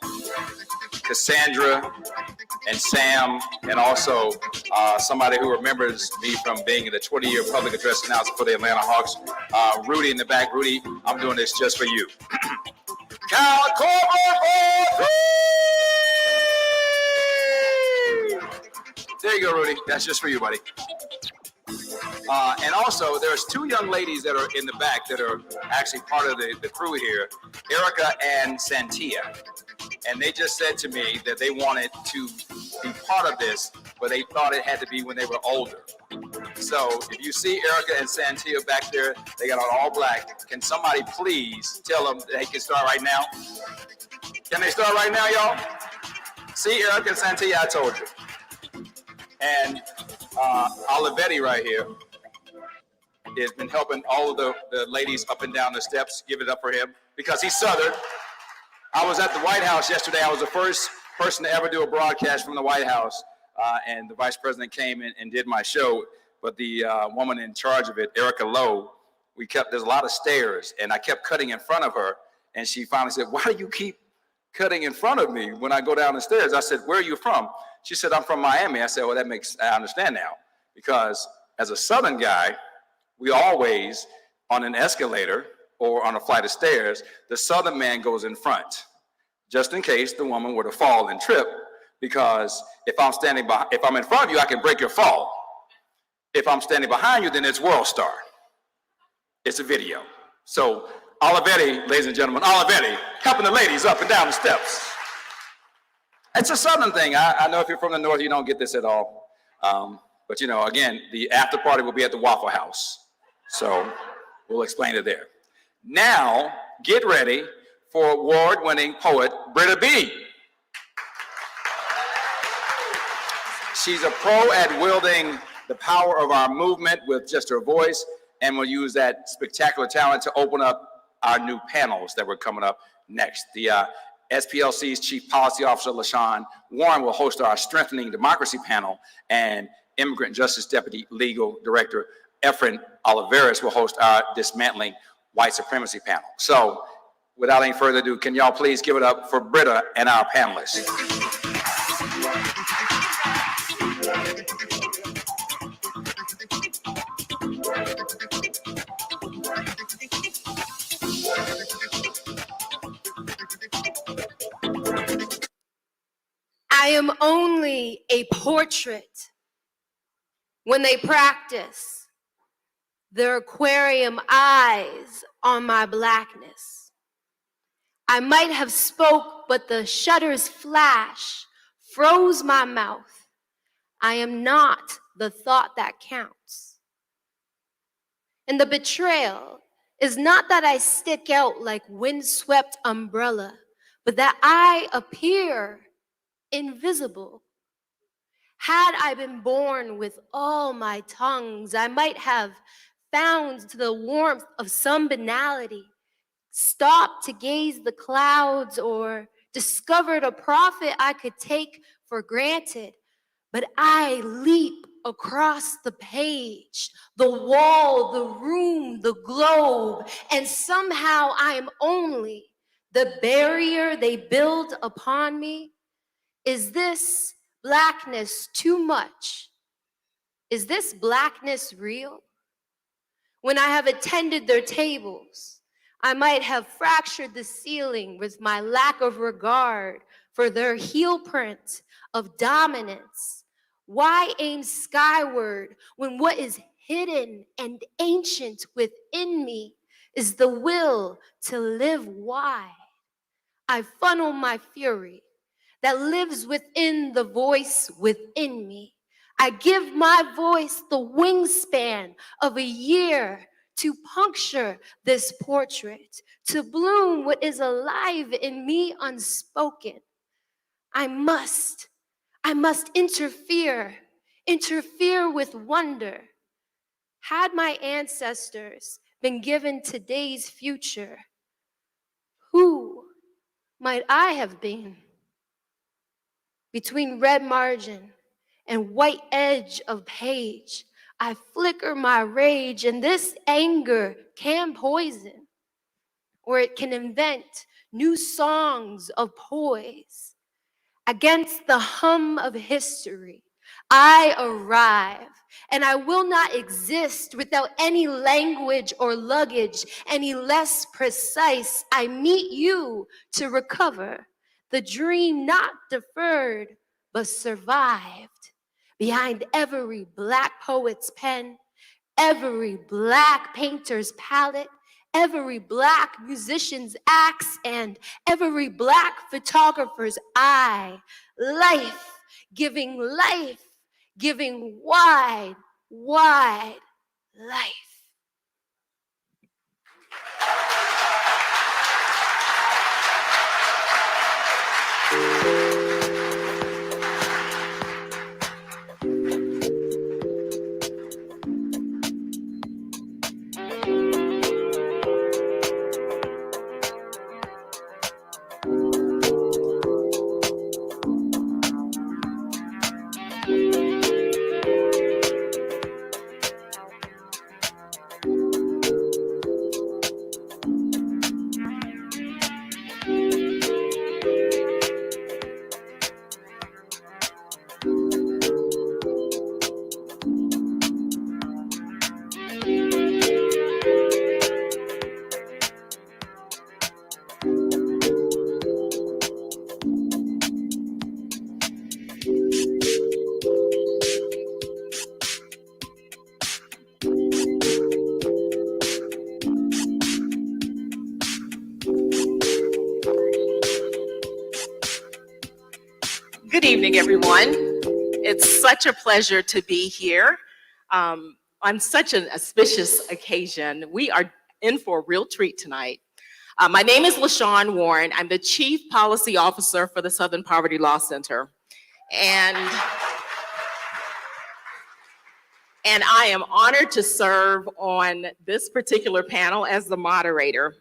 Cassandra and Sam, and also somebody who remembers me from being in the 20-year public address announcer for the Atlanta Hawks, Rudy in the back. Rudy, I'm doing this just for you. Count Corbin for 3! There you go, Rudy. That's just for you, buddy. And also, there's two young ladies that are in the back that are actually part of the crew here, Erica and Santia. And they just said to me that they wanted to be part of this, but they thought it had to be when they were older. So if you see Erica and Santia back there, they got on all black. Can somebody please tell them they can start right now? Can they start right now, y'all? See, Erica and Santia, I told you. And Olivetti right here has been helping all of the ladies up and down the steps. Give it up for him because he's Southern. I was at the White House yesterday. I was the first person to ever do a broadcast from the White House, and the vice president came in and did my show. But the woman in charge of it, Erica Lowe, there's a lot of stairs, and I kept cutting in front of her, and she finally said, "Why do you keep cutting in front of me when I go down the stairs?" I said, "Where are you from?" She said, "I'm from Miami." I said, "Well, I understand now, because as a Southern guy, we always, on an escalator or on a flight of stairs, the Southern man goes in front, just in case the woman were to fall and trip, because if I'm in front of you, I can break your fall. If I'm standing behind you, then it's World Star. It's a video." So Olivetti, ladies and gentlemen, Olivetti, helping the ladies up and down the steps. It's a Southern thing. I know if you're from the North, you don't get this at all. But you know, again, the after party will be at the Waffle House. So we'll explain it there. Now, get ready for award-winning poet Britta B. She's a pro at wielding the power of our movement with just her voice, and we'll use that spectacular talent to open up our new panels that were coming up next. The SPLC's Chief Policy Officer, LaShawn Warren, will host our Strengthening Democracy panel, and Immigrant Justice Deputy Legal Director Efren Oliveras will host our Dismantling White Supremacy panel. So, without any further ado, can y'all please give it up for Britta and our panelists. I am only a portrait when they practice their aquarium eyes on my blackness. I might have spoke, but the shutter's flash froze my mouth. I am not the thought that counts. And the betrayal is not that I stick out like windswept umbrella, but that I appear invisible. Had I been born with all my tongues, I might have found to the warmth of some banality, stopped to gaze the clouds, or discovered a prophet I could take for granted. But I leap across the page, the wall, the room, the globe, and somehow I am only the barrier they build upon me. Is this blackness too much? Is this blackness real? When I have attended their tables, I might have fractured the ceiling with my lack of regard for their heel print of dominance. Why aim skyward when what is hidden and ancient within me is the will to live wide? I funnel my fury that lives within the voice within me. I give my voice the wingspan of a year to puncture this portrait, to bloom what is alive in me unspoken. I must interfere with wonder. Had my ancestors been given today's future, who might I have been? Between red margin and white edge of page, I flicker my rage, and this anger can poison, or it can invent new songs of poise. Against the hum of history, I arrive, and I will not exist without any language or luggage any less precise. I meet you to recover the dream not deferred, but survived. Behind every Black poet's pen, every Black painter's palette, every Black musician's axe, and every Black photographer's eye, life, giving wide, wide life. Good evening, everyone. It's such a pleasure to be here on such an auspicious occasion. We are in for a real treat tonight. My name is LaShawn Warren. I'm the Chief Policy Officer for the Southern Poverty Law Center. And I am honored to serve on this particular panel as the moderator.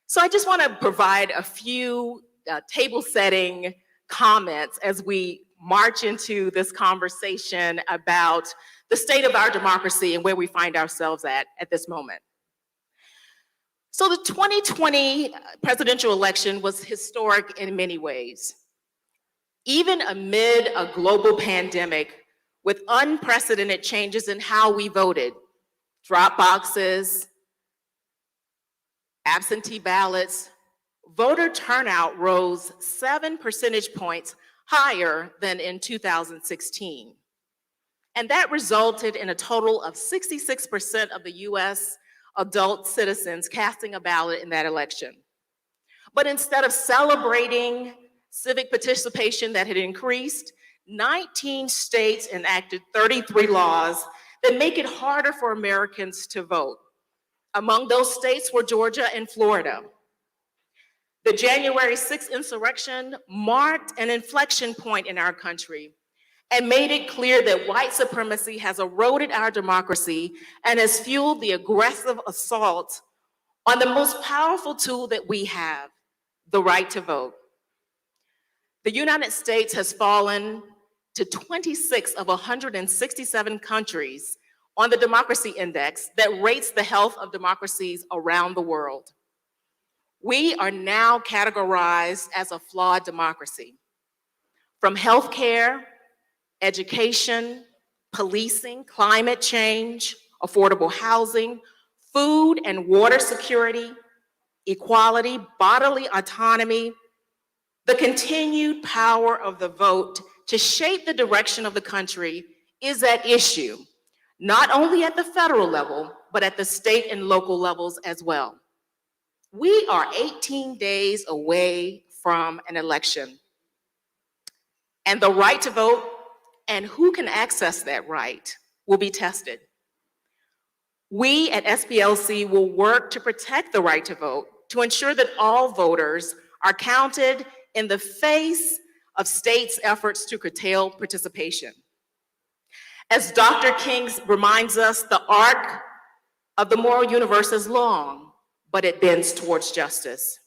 So I just want to provide a few table setting comments as we march into this conversation about the state of our democracy and where we find ourselves at this moment. So the 2020 presidential election was historic in many ways. Even amid a global pandemic with unprecedented changes in how we voted, drop boxes, absentee ballots, voter turnout rose 7 percentage points higher than in 2016. And that resulted in a total of 66% of the US adult citizens casting a ballot in that election. But instead of celebrating civic participation that had increased, 19 states enacted 33 laws that make it harder for Americans to vote. Among those states were Georgia and Florida. The January 6th insurrection marked an inflection point in our country and made it clear that white supremacy has eroded our democracy and has fueled the aggressive assault on the most powerful tool that we have, the right to vote. The United States has fallen to 26 of 167 countries on the Democracy Index that rates the health of democracies around the world. We are now categorized as a flawed democracy. From healthcare, education, policing, climate change, affordable housing, food and water security, equality, bodily autonomy, the continued power of the vote to shape the direction of the country is at issue, not only at the federal level, but at the state and local levels as well. We are 18 days away from an election, and the right to vote and who can access that right will be tested. We at SPLC will work to protect the right to vote, to ensure that all voters are counted in the face of states' efforts to curtail participation. As Dr. King reminds us, the arc of the moral universe is long, but it bends towards justice.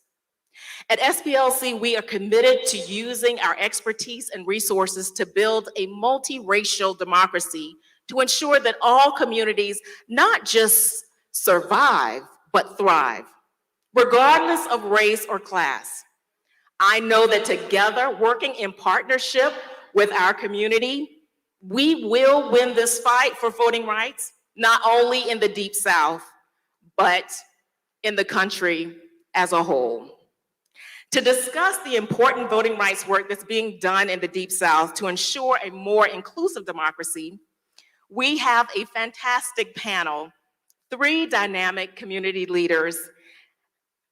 At SPLC, we are committed to using our expertise and resources to build a multiracial democracy to ensure that all communities not just survive, but thrive, regardless of race or class. I know that together, working in partnership with our community, we will win this fight for voting rights, not only in the Deep South, but in the country as a whole. To discuss the important voting rights work that's being done in the Deep South to ensure a more inclusive democracy, we have a fantastic panel, 3 dynamic community leaders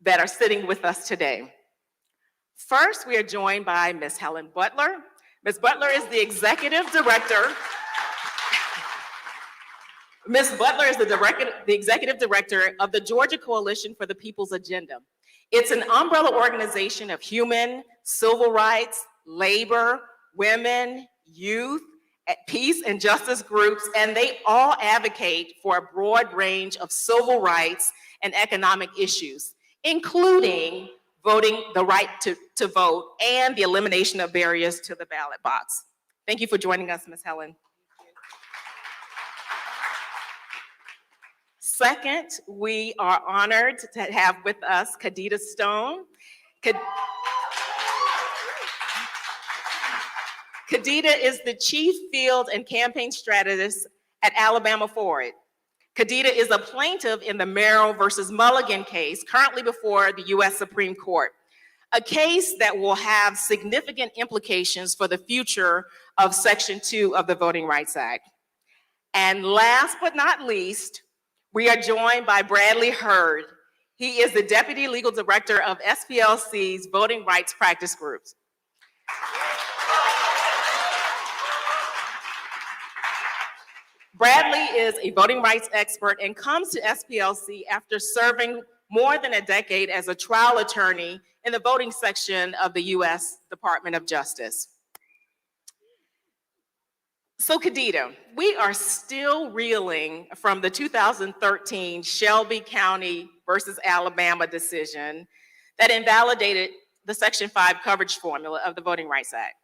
that are sitting with us today. First, we are joined by Ms. Helen Butler. Ms. Butler is the executive director. Ms. Butler is the executive director of the Georgia Coalition for the People's Agenda. It's an umbrella organization of human, civil rights, labor, women, youth, peace and justice groups, and they all advocate for a broad range of civil rights and economic issues, including voting, the right to vote, and the elimination of barriers to the ballot box. Thank you for joining us, Ms. Helen. Second, we are honored to have with us Kadita Stone. Kadita is the Chief Field and Campaign Strategist at Alabama Forward. Kadita is a plaintiff in the Merrill versus Mulligan case, currently before the U.S. Supreme Court, a case that will have significant implications for the future of Section 2 of the Voting Rights Act. And last but not least, we are joined by Bradley Hurd. He is the Deputy Legal Director of SPLC's Voting Rights Practice Groups. Bradley is a voting rights expert and comes to SPLC after serving more than a decade as a trial attorney in the voting section of the U.S. Department of Justice. So Kadita, we are still reeling from the 2013 Shelby County versus Alabama decision that invalidated the Section 5 coverage formula of the Voting Rights Act.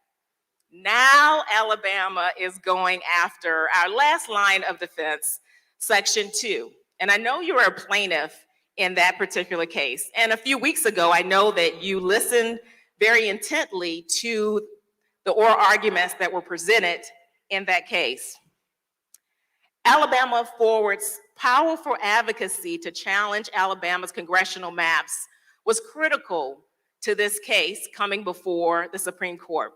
Now Alabama is going after our last line of defense, Section 2. And I know you're a plaintiff in that particular case. And a few weeks ago, I know that you listened very intently to the oral arguments that were presented in that case. Alabama Forward's powerful advocacy to challenge Alabama's congressional maps was critical to this case coming before the Supreme Court.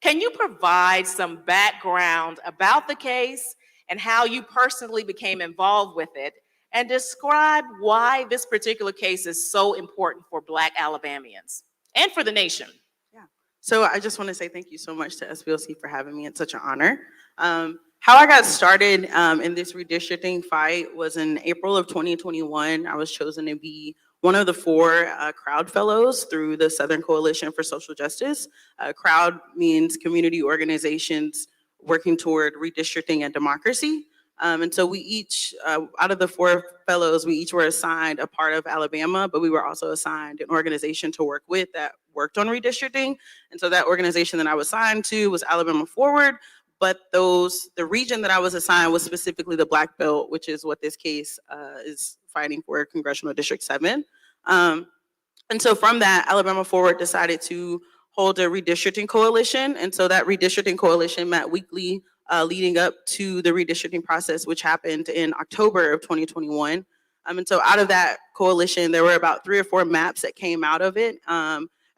Can you provide some background about the case and how you personally became involved with it, and describe why this particular case is so important for Black Alabamians and for the nation. So I just want to say thank you so much to SPLC for having me. It's such an honor. How I got started in this redistricting fight was in April of 2021. I was chosen to be one of the 4 CROWD fellows through the Southern Coalition for Social Justice. CROWD means community organizations working toward redistricting and democracy. And so we each, out of the 4 fellows, we each were assigned a part of Alabama, but we were also assigned an organization to work with that worked on redistricting. And so that organization that I was assigned to was Alabama Forward, but the region that I was assigned was specifically the Black Belt, which is what this case is fighting for, Congressional District 7. And so from that, Alabama Forward decided to hold a redistricting coalition. And so that redistricting coalition met weekly leading up to the redistricting process, which happened in October of 2021. And so out of that coalition, there were about 3 or 4 maps that came out of it.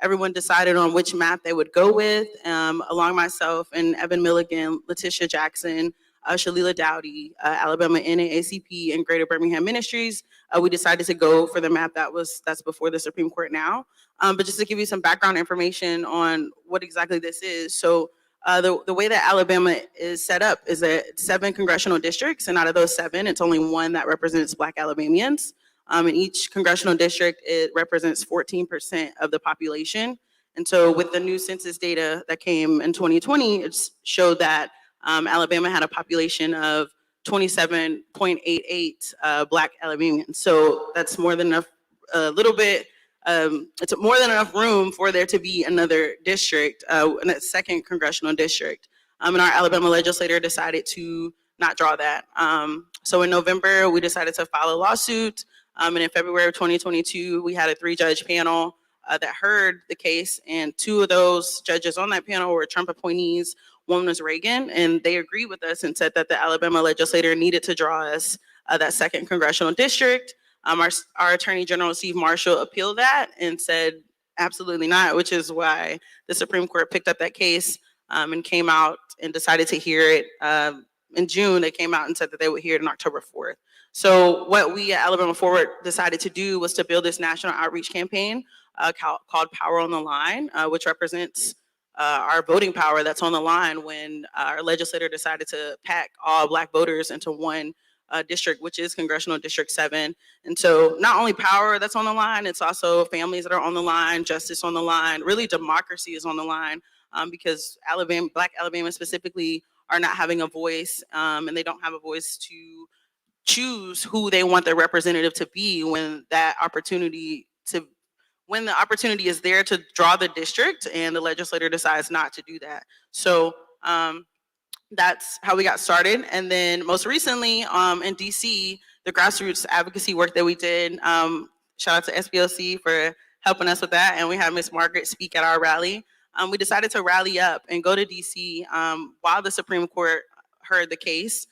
Everyone decided on which map they would go with, along myself and Evan Milligan, Letitia Jackson, Shalila Dowdy, Alabama NAACP, and Greater Birmingham Ministries. We decided to go for the map that's before the Supreme Court now. But just to give you some background information on what exactly this is. So the way that Alabama is set up is that 7 congressional districts, and out of those 7, it's only 1 that represents Black Alabamians. In each congressional district, it represents 14% of the population. And so with the new census data that came in 2020, it showed that Alabama had a population of 27.88 Black Alabamians. So that's more than enough, it's more than enough room for there to be another district, in a 2nd congressional district. And our Alabama legislator decided to not draw that. So in November, we decided to file a lawsuit. And in February of 2022, we had a 3-judge panel that heard the case. And 2 of those judges on that panel were Trump appointees. One was Reagan, and they agreed with us and said that the Alabama legislator needed to draw us that 2nd congressional district. Our Attorney General, Steve Marshall, appealed that and said, absolutely not, which is why the Supreme Court picked up that case and came out and decided to hear it. In June, they came out and said that they would hear it on October 4th. So what we at Alabama Forward decided to do was to build this national outreach campaign called Power on the Line, which represents our voting power that's on the line when our legislator decided to pack all Black voters into one district, which is Congressional District 7. And so not only power that's on the line, it's also families that are on the line, justice on the line, really democracy is on the line, because Black Alabamians specifically are not having a voice, and they don't have a voice to choose who they want their representative to be when the opportunity is there to draw the district and the legislator decides not to do that. So that's how we got started. And then most recently in DC, the grassroots advocacy work that we did, shout out to SPLC for helping us with that. And we had Miss Margaret speak at our rally. We decided to rally up and go to DC while the Supreme Court heard the case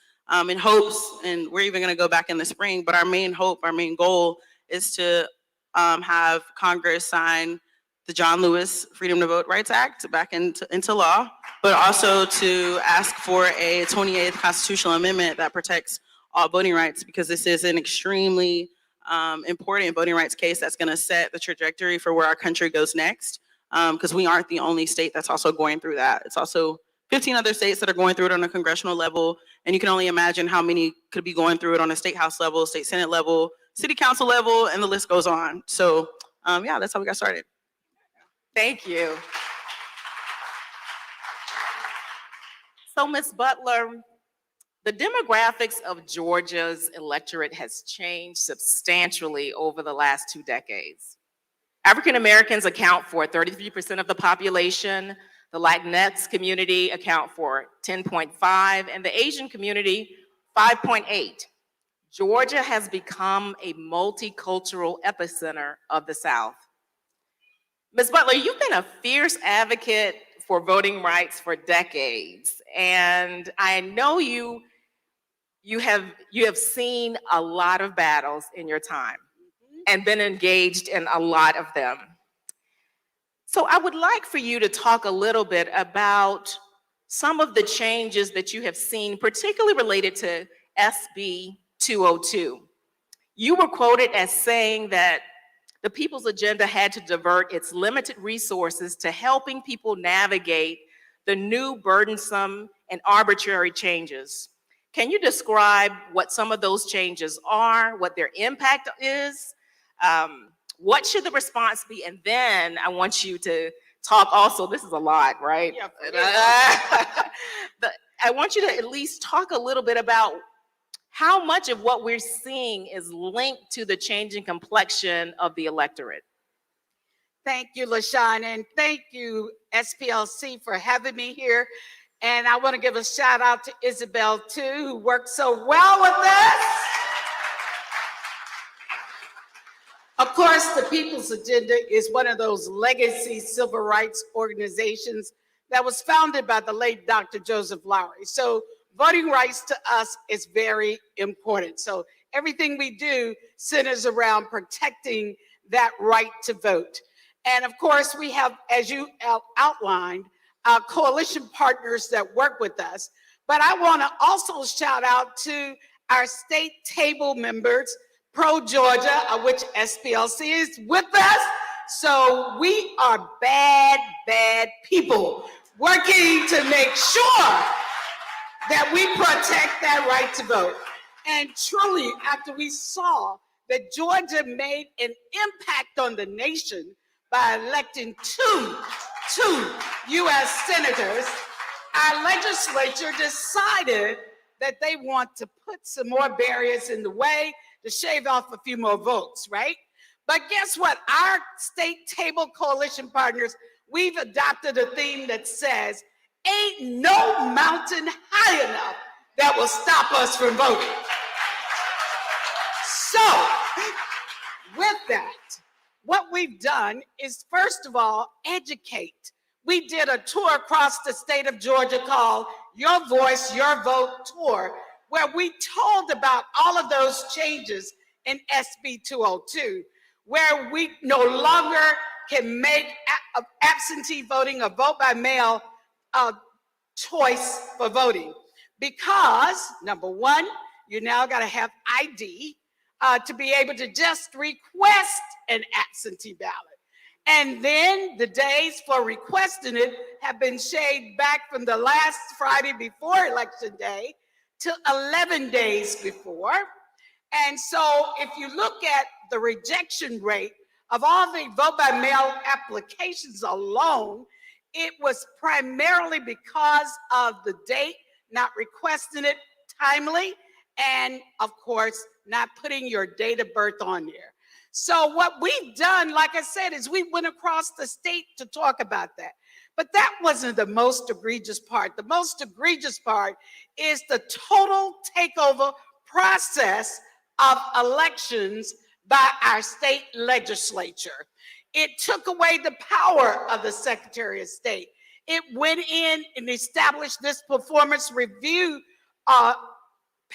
in hopes, and we're even gonna go back in the spring, but our main hope, our main goal is to have Congress sign the John Lewis Freedom to Vote Rights Act back into law, but also to ask for a 28th constitutional amendment that protects all voting rights, because this is an extremely important voting rights case that's gonna set the trajectory for where our country goes next, because we aren't the only state that's also going through that. It's also 15 other states that are going through it on a congressional level, and you can only imagine how many could be going through it on a state house level, state senate level, city council level, and the list goes on. So yeah, that's how we got started. Thank you. So Ms. Butler, the demographics of Georgia's electorate has changed substantially over the last 2 decades. African Americans account for 33% of the population, the Latinx community account for 10.5%, and the Asian community 5.8%. Georgia has become a multicultural epicenter of the South. Ms. Butler, you've been a fierce advocate for voting rights for decades, and I know you have seen a lot of battles in your time and been engaged in a lot of them. So I would like for you to talk a little bit about some of the changes that you have seen, particularly related to SB 202. You were quoted as saying that the People's Agenda had to divert its limited resources to helping people navigate the new burdensome and arbitrary changes. Can you describe what some of those changes are, what their impact is? What should the response be? And then I want you to talk also, this is a lot, right? Yeah. I want you to at least talk a little bit about how much of what we're seeing is linked to the changing complexion of the electorate. Thank you, LaShawn, and thank you, SPLC, for having me here. And I want to give a shout out to Isabel, too, who worked so well with us. Of course, the People's Agenda is one of those legacy civil rights organizations that was founded by the late Dr. Joseph Lowery. So voting rights to us is very important. So everything we do centers around protecting that right to vote. And of course, we have, as you outlined, coalition partners that work with us. But I want to also shout out to our state table members, pro-Georgia, of which SPLC is with us. So we are bad, bad people working to make sure that we protect that right to vote. And truly, after we saw that Georgia made an impact on the nation by electing two U.S. senators, our legislature decided that they want to put some more barriers in the way to shave off a few more votes, right? But guess what? Our state table coalition partners, we've adopted a theme that says, ain't no mountain high enough that will stop us from voting. So, with that, what we've done is, first of all, educate. We did a tour across the state of Georgia called Your Voice, Your Vote Tour, where we told about all of those changes in SB 202, where we no longer can make absentee voting or vote by mail a choice for voting. Because, number one, you now got to have ID to be able to just request an absentee ballot. And then the days for requesting it have been shaved back from the last Friday before Election Day to 11 days before. And so if you look at the rejection rate of all the vote by mail applications alone, it was primarily because of the date, not requesting it timely, and of course, not putting your date of birth on there. So what we've done, like I said, is we went across the state to talk about that. But that wasn't the most egregious part. The most egregious part is the total takeover process of elections by our state legislature. It took away the power of the Secretary of State. It went in and established this performance review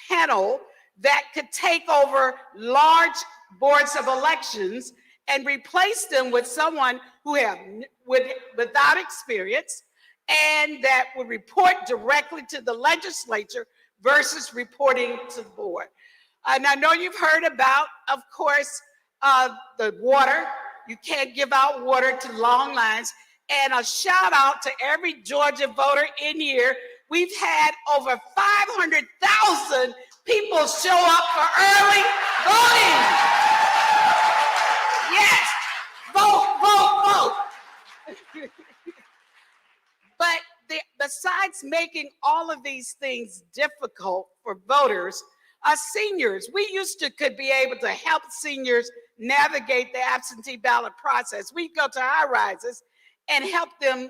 panel that could take over large boards of elections and replace them with someone who without experience and that would report directly to the legislature versus reporting to the board. And I know you've heard about, of course, the water. You can't give out water to long lines. And a shout out to every Georgia voter in here. We've had over 500,000 people show up for early voting. Yes, vote, vote, vote. But besides making all of these things difficult for voters, seniors, we could be able to help seniors navigate the absentee ballot process. We go to high rises and help them,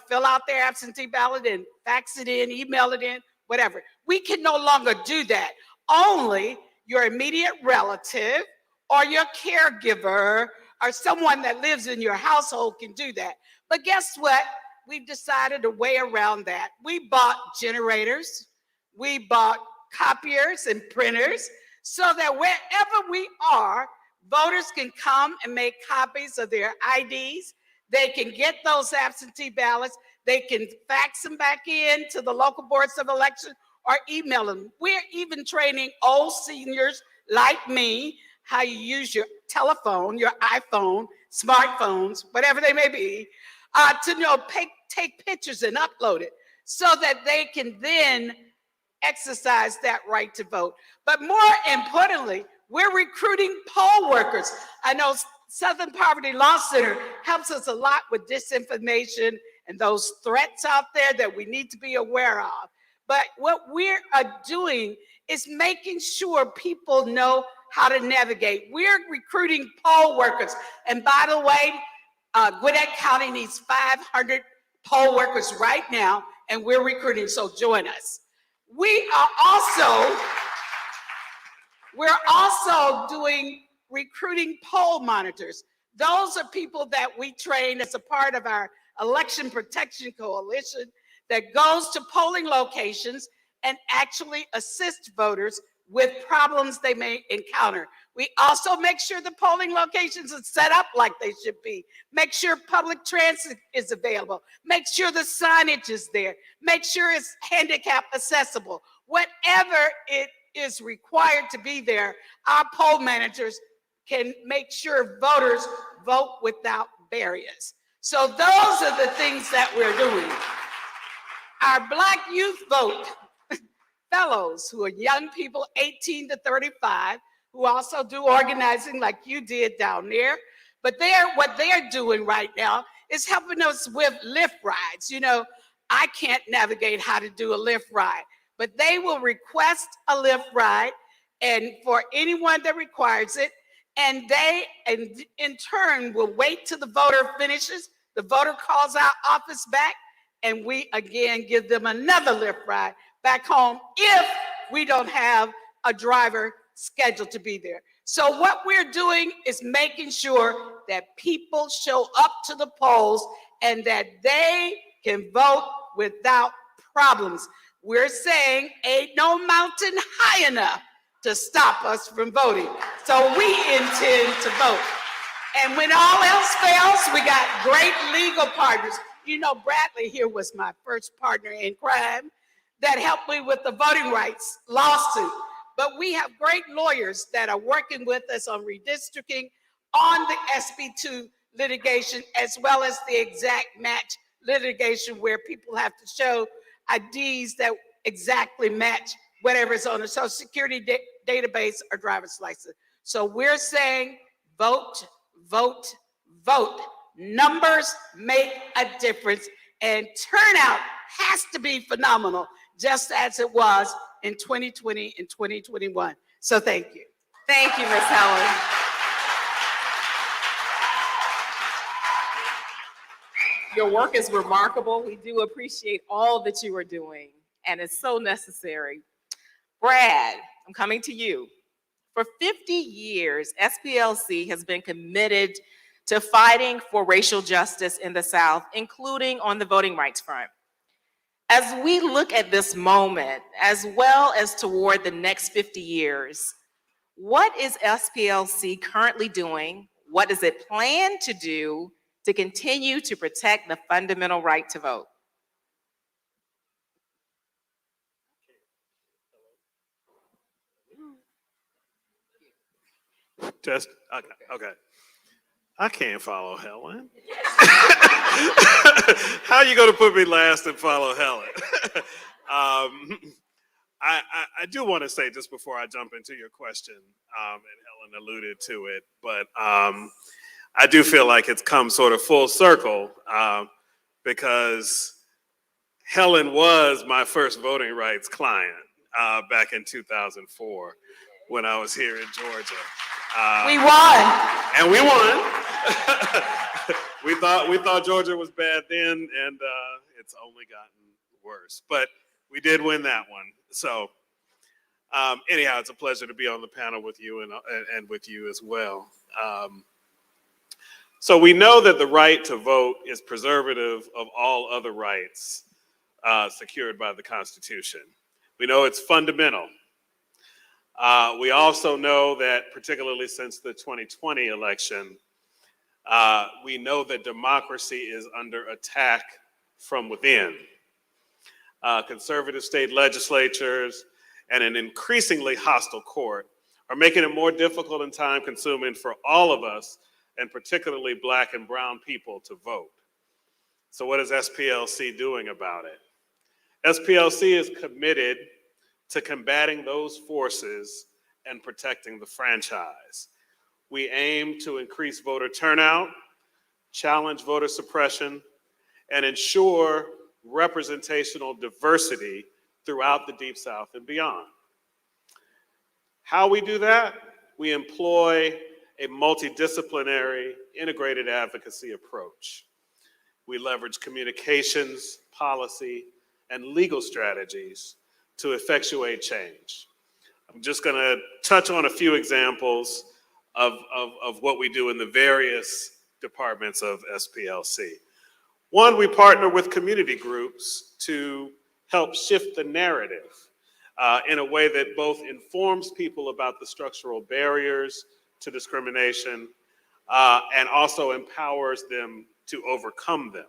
fill out their absentee ballot and fax it in, email it in, whatever. We can no longer do that. Only your immediate relative or your caregiver or someone that lives in your household can do that. But guess what? We've decided a way around that. We bought generators, we bought copiers and printers so that wherever we are, voters can come and make copies of their IDs. They can get those absentee ballots. They can fax them back in to the local boards of election or email them. We're even training old seniors like me, how you use your telephone, your iPhone, smartphones, whatever they may be, to take pictures and upload it so that they can then exercise that right to vote. But more importantly, we're recruiting poll workers. I know Southern Poverty Law Center helps us a lot with disinformation and those threats out there that we need to be aware of. But what we're doing is making sure people know how to navigate. We're recruiting poll workers. And by the way, Gwinnett County needs 500 poll workers right now, and we're recruiting, so join us. We're also doing recruiting poll monitors. Those are people that we train as a part of our Election Protection Coalition that goes to polling locations and actually assist voters with problems they may encounter. We also make sure the polling locations are set up like they should be. Make sure public transit is available. Make sure the signage is there. Make sure it's handicap accessible. Whatever it is required to be there, our poll managers can make sure voters vote without barriers. So those are the things that we're doing. Our Black Youth Vote fellows, who are young people 18 to 35, who also do organizing like you did down there. But what they're doing right now is helping us with Lyft rides. You know, I can't navigate how to do a Lyft ride, but they will request a Lyft ride, and for anyone that requires it, and they, in turn, will wait till the voter finishes. The voter calls our office back, and we again give them another Lyft ride back home if we don't have a driver scheduled to be there. So what we're doing is making sure that people show up to the polls and that they can vote without problems. We're saying ain't no mountain high enough to stop us from voting. So we intend to vote. And when all else fails, we got great legal partners. You know, Bradley here was my first partner in crime that helped me with the voting rights lawsuit. But we have great lawyers that are working with us on redistricting, on the SB2 litigation, as well as the exact match litigation where people have to show IDs that exactly match whatever's on a Social Security database or driver's license. So we're saying vote, vote, vote. Numbers make a difference, and turnout has to be phenomenal, just as it was in 2020 and 2021. So thank you. Thank you, Ms. Helen. Your work is remarkable. We do appreciate all that you are doing, and it's so necessary. Brad, I'm coming to you. For 50 years, SPLC has been committed to fighting for racial justice in the South, including on the voting rights front. As we look at this moment, as well as toward the next 50 years, what is SPLC currently doing? What does it plan to do to continue to protect the fundamental right to vote? Just, okay. I can't follow Helen. How are you going to put me last and follow Helen? I do want to say, just before I jump into your question, and Helen alluded to it, but I do feel like it's come sort of full circle because Helen was my first voting rights client back in 2004 when I was here in Georgia. We won. And we won. we thought Georgia was bad then, and it's only gotten worse. But we did win that one. So anyhow, it's a pleasure to be on the panel with you and with you as well. So we know that the right to vote is preservative of all other rights secured by the Constitution. We know it's fundamental. We also know that, particularly since the 2020 election, we know that democracy is under attack from within. Conservative state legislatures and an increasingly hostile court are making it more difficult and time consuming for all of us, and particularly Black and brown people, to vote. So what is SPLC doing about it? SPLC is committed to combating those forces and protecting the franchise. We aim to increase voter turnout, challenge voter suppression, and ensure representational diversity throughout the Deep South and beyond. How we do that? We employ a multidisciplinary, integrated advocacy approach. We leverage communications, policy, and legal strategies to effectuate change. I'm just going to touch on a few examples of what we do in the various departments of SPLC. One, we partner with community groups to help shift the narrative in a way that both informs people about the structural barriers to discrimination and also empowers them to overcome them.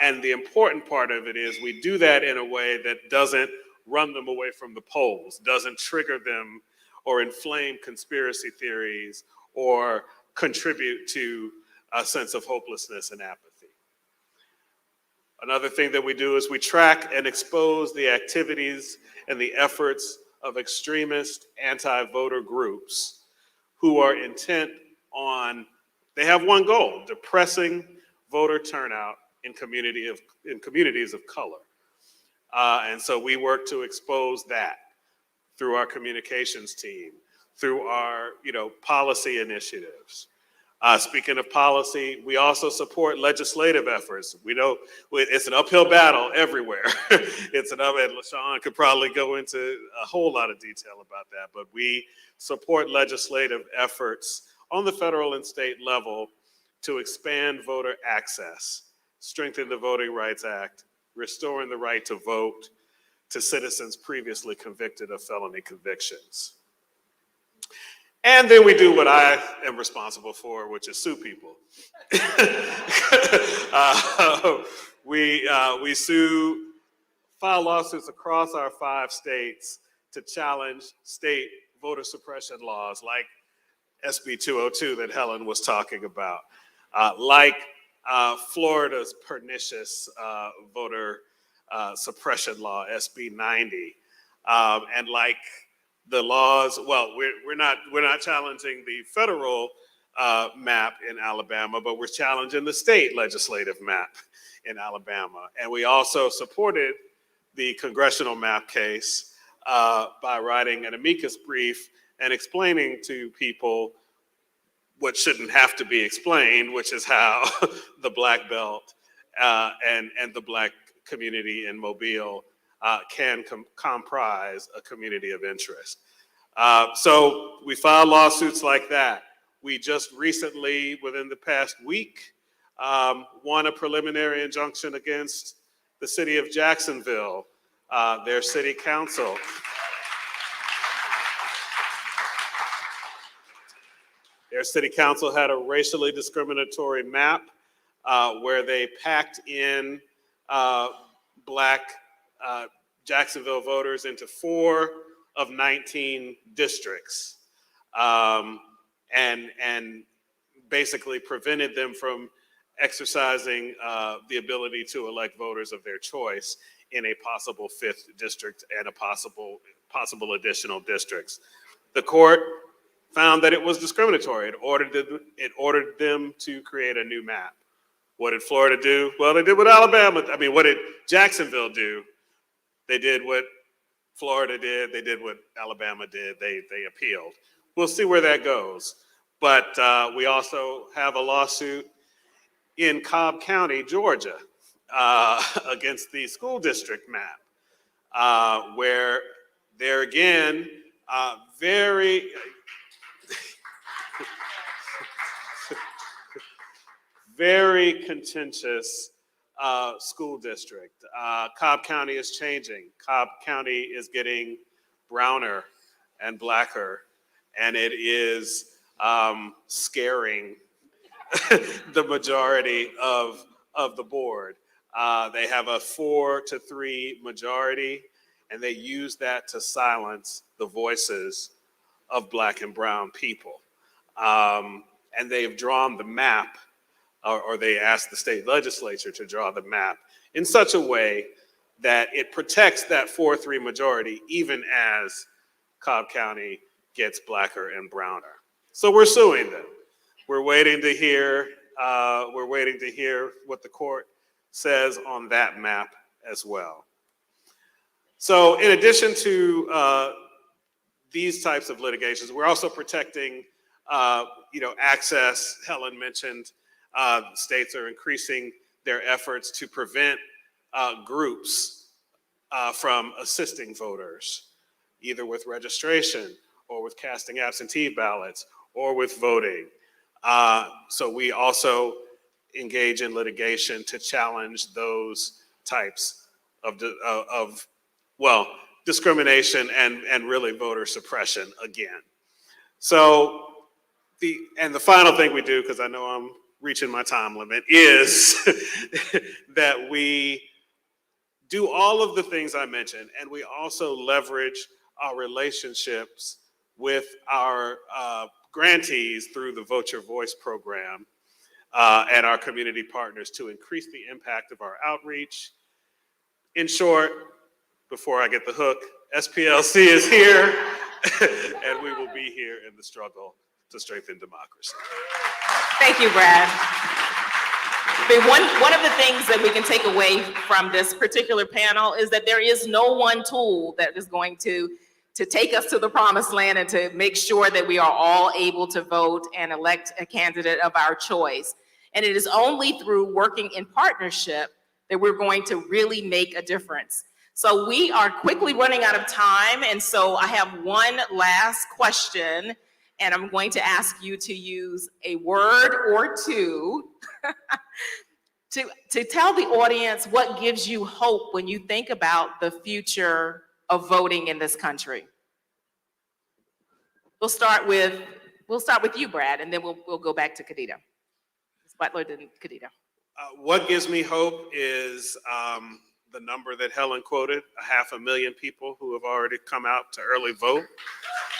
And the important part of it is we do that in a way that doesn't run them away from the polls, doesn't trigger them or inflame conspiracy theories or contribute to a sense of hopelessness and apathy. Another thing that we do is we track and expose the activities and the efforts of extremist anti-voter groups who are intent on, they have one goal, depressing voter turnout in communities of color. And so we work to expose that through our communications team, through our policy initiatives. Speaking of policy, we also support legislative efforts. We know it's an uphill battle everywhere. And LaShawn could probably go into a whole lot of detail about that, but we support legislative efforts on the federal and state level to expand voter access, strengthen the Voting Rights Act, restoring the right to vote to citizens previously convicted of felony convictions. And then we do what I am responsible for, which is sue people. We file lawsuits across our 5 states to challenge state voter suppression laws like SB 202 that Helen was talking about, like Florida's pernicious voter suppression law, SB 90, and like the laws. Well, we're not challenging the federal map in Alabama, but we're challenging the state legislative map in Alabama. And we also supported the congressional map case by writing an amicus brief and explaining to people what shouldn't have to be explained, which is how the Black Belt and the Black community in Mobile can comprise a community of interest. So we filed lawsuits like that. We just recently, within the past week, won a preliminary injunction against the city of Jacksonville, their city council. Their city council had a racially discriminatory map where they packed in Black Jacksonville voters into 4 of 19 districts, and basically prevented them from exercising the ability to elect voters of their choice in a possible 5th district and a possible additional districts. The court found that it was discriminatory. It ordered them to create a new map. What did Florida do? Well, they did what what did Jacksonville do? They did what Florida did. They did what Alabama did. They appealed. We'll see where that goes. But we also have a lawsuit in Cobb County, Georgia, against the school district map, where there again, very very contentious school district. Cobb County is changing. Cobb County is getting browner and blacker, and it is scaring the majority of the board. They have a 4-3 majority, and they use that to silence the voices of Black and brown people. And they have drawn the map, or they asked the state legislature to draw the map in such a way that it protects that 4-3 majority, even as Cobb County gets blacker and browner. So we're suing them. We're waiting to hear what the court says on that map as well. So in addition to these types of litigations, we're also protecting access. Helen mentioned states are increasing their efforts to prevent groups from assisting voters, either with registration or with casting absentee ballots or with voting. So we also engage in litigation to challenge those types of discrimination and really voter suppression again. So the final thing we do, because I know I'm reaching my time limit, is that we do all of the things I mentioned, and we also leverage our relationships with our grantees through the Vote Your Voice program and our community partners to increase the impact of our outreach. In short, before I get the hook, SPLC is here, and we will be here in the struggle to strengthen democracy. Thank you, Brad. One of the things that we can take away from this particular panel is that there is no one tool that is going to take us to the promised land and to make sure that we are all able to vote and elect a candidate of our choice. And it is only through working in partnership that we're going to really make a difference. So we are quickly running out of time, and so I have one last question, and I'm going to ask you to use a word or two to tell the audience what gives you hope when you think about the future of voting in this country. We'll start with you, Brad, and then we'll go back to Khadija. Ms. Butler, then Khadija. What gives me hope is the number that Helen quoted, 500,000 people who have already come out to early vote,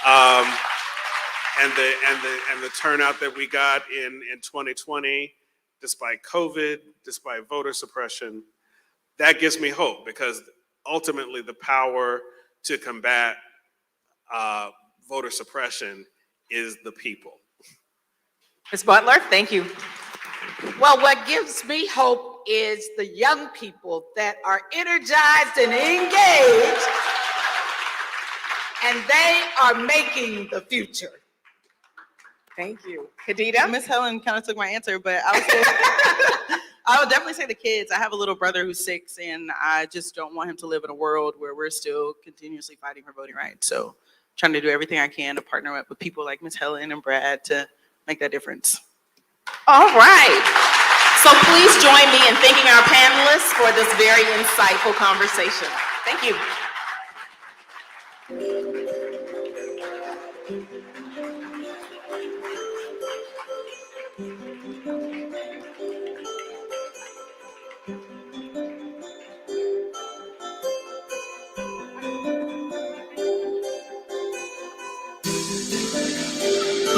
and the turnout that we got in 2020, despite COVID, despite voter suppression. That gives me hope, because ultimately the power to combat voter suppression is the people. Ms. Butler, thank you. Well, what gives me hope is the young people that are energized and engaged, and they are making the future. Thank you. Khadija? Miss Helen kind of took my answer, but I would definitely say the kids. I have a little brother who's 6, and I just don't want him to live in a world where we're still continuously fighting for voting rights. So trying to do everything I can to partner up with people like Miss Helen and Brad to make that difference. All right. So please join me in thanking our panelists for this very insightful conversation. Thank you.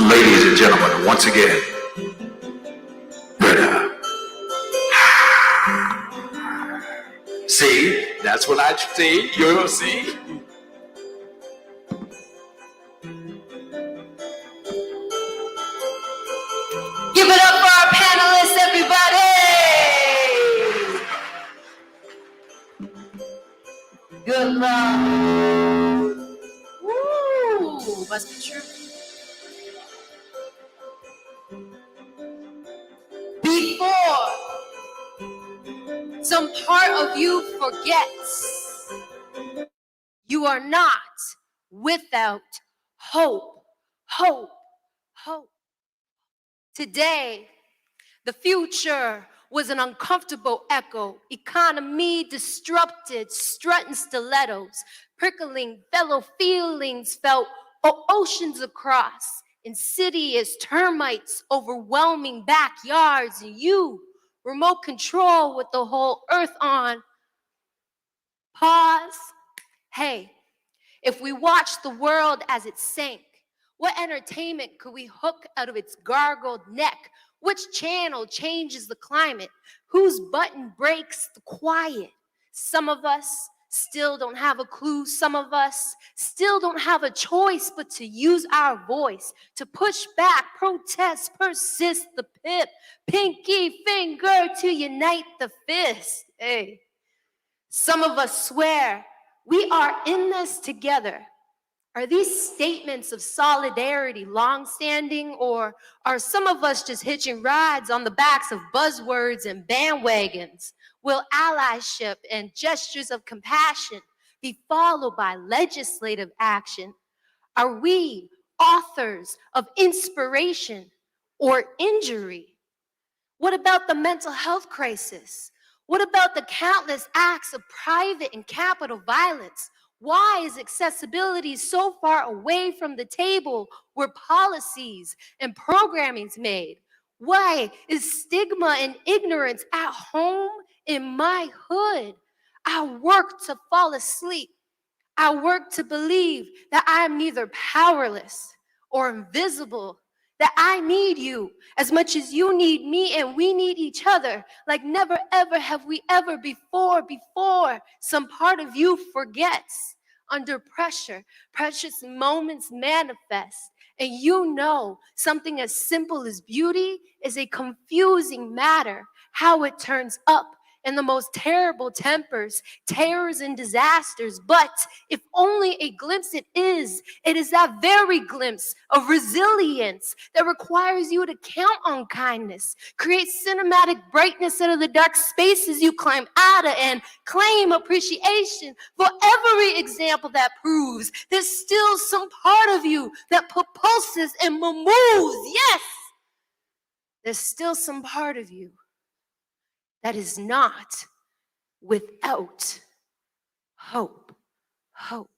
Ladies and gentlemen, once again, see, that's what I see. You'll see. Give it up for our panelists, everybody! Good luck. Woo, must be true. Before some part of you forgets, you are not without hope, hope, hope. Today, the future was an uncomfortable echo, economy disrupted, strutting stilettos, prickling fellow feelings felt oceans across, insidious termites overwhelming backyards, and you, remote control with the whole earth on. Pause. Hey, if we watched the world as it sank, What entertainment could we hook out of its gargled neck? Which channel changes the climate? Whose button breaks the quiet? Some of us still don't have a clue. Some of us still don't have a choice but to use our voice, to push back, protest, persist the pip, pinky finger to unite the fist. Hey. Some of us swear we are in this together. Are these statements of solidarity long-standing, or are some of us just hitching rides on the backs of buzzwords and bandwagons? Will allyship and gestures of compassion be followed by legislative action? Are we authors of inspiration or injury? What about the mental health crisis? What about the countless acts of private and capital violence? Why is accessibility so far away from the table where policies and programming is made? Why is stigma and ignorance at home in my hood? I work to fall asleep. I work to believe that I'm neither powerless or invisible, that I need you as much as you need me, and we need each other like never ever have we ever before some part of you forgets. Under pressure, precious moments manifest, and you know something as simple as beauty is a confusing matter, how it turns up in the most terrible tempers, terrors, and disasters. But if only a glimpse it is that very glimpse of resilience that requires you to count on kindness, create cinematic brightness out of the dark spaces you climb out of, and claim appreciation for every example that proves there's still some part of you that propulses and moves. Yes, there's still some part of you that is not without hope. Hope.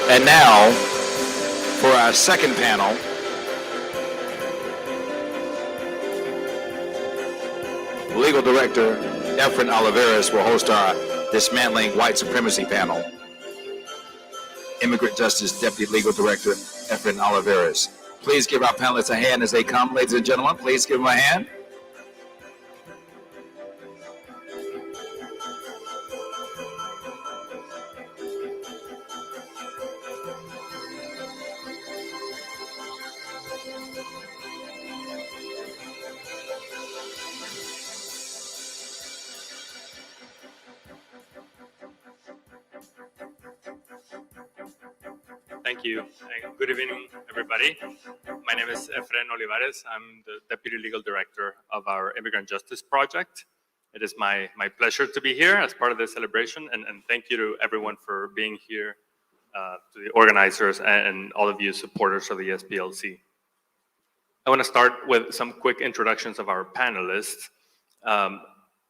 And now, for our second panel, Legal Director Efren Olivares will host our Dismantling White Supremacy panel. Immigrant Justice Deputy Legal Director Efren Olivares. Please give our panelists a hand as they come, ladies and gentlemen. Please give them a hand. Thank you, and good evening, everybody. My name is Efren Olivares. I'm the Deputy Legal Director of our Immigrant Justice Project. It is my pleasure to be here as part of this celebration, and thank you to everyone for being here, to the organizers and all of you supporters of the SPLC. I want to start with some quick introductions of our panelists.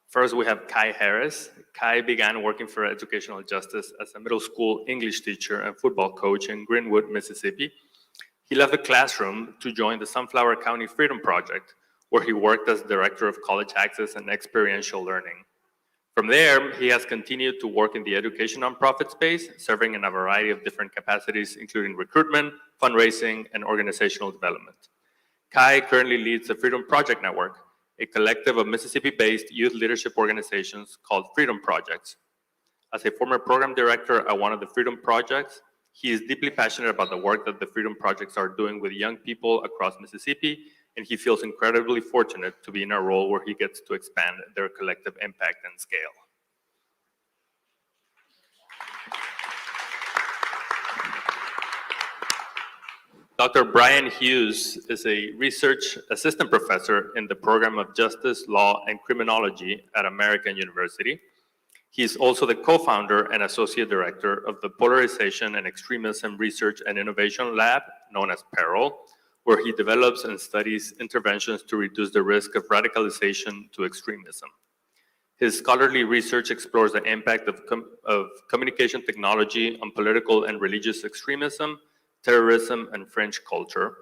First, we have Kai Harris. Kai began working for Educational Justice as a middle school English teacher and football coach in Greenwood, Mississippi. He left the classroom to join the Sunflower County Freedom Project, where he worked as Director of College Access and Experiential Learning. From there, he has continued to work in the education nonprofit space, serving in a variety of different capacities, including recruitment, fundraising, and organizational development. Kai currently leads the Freedom Project Network, a collective of Mississippi-based youth leadership organizations called Freedom Projects. As a former program director at one of the Freedom Projects, he is deeply passionate about the work that the Freedom Projects are doing with young people across Mississippi, and he feels incredibly fortunate to be in a role where he gets to expand their collective impact and scale. Dr. Brian Hughes is a research assistant professor in the program of Justice, Law, and Criminology at American University. He's also the co-founder and associate director of the Polarization and Extremism Research and Innovation Lab, known as PERIL, where he develops and studies interventions to reduce the risk of radicalization to extremism. His scholarly research explores the impact of communication technology on political and religious extremism, terrorism, and fringe culture.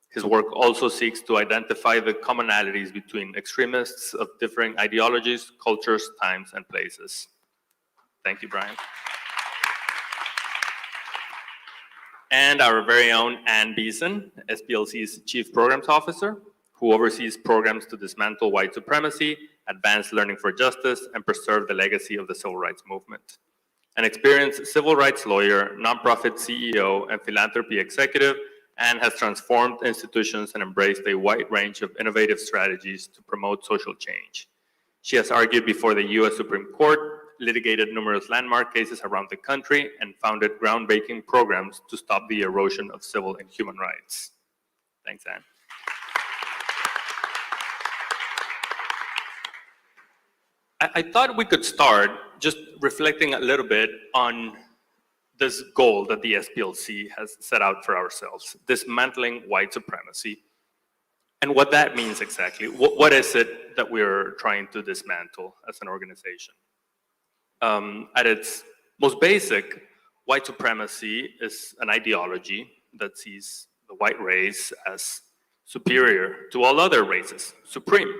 His work also seeks to identify the commonalities between extremists of differing ideologies, cultures, times, and places. Thank you, Brian. And our very own Ann Beeson, SPLC's Chief Programs Officer, who oversees programs to dismantle white supremacy, advance learning for justice, and preserve the legacy of the civil rights movement. An experienced civil rights lawyer, nonprofit CEO, and philanthropy executive, Ann has transformed institutions and embraced a wide range of innovative strategies to promote social change. She has argued before the U.S. Supreme Court, litigated numerous landmark cases around the country, and founded groundbreaking programs to stop the erosion of civil and human rights. Thanks, Ann. I thought we could start just reflecting a little bit on this goal that the SPLC has set out for ourselves, dismantling white supremacy, and what that means exactly. What is it that we're trying to dismantle as an organization? At its most basic, white supremacy is an ideology that sees the white race as superior to all other races, supreme.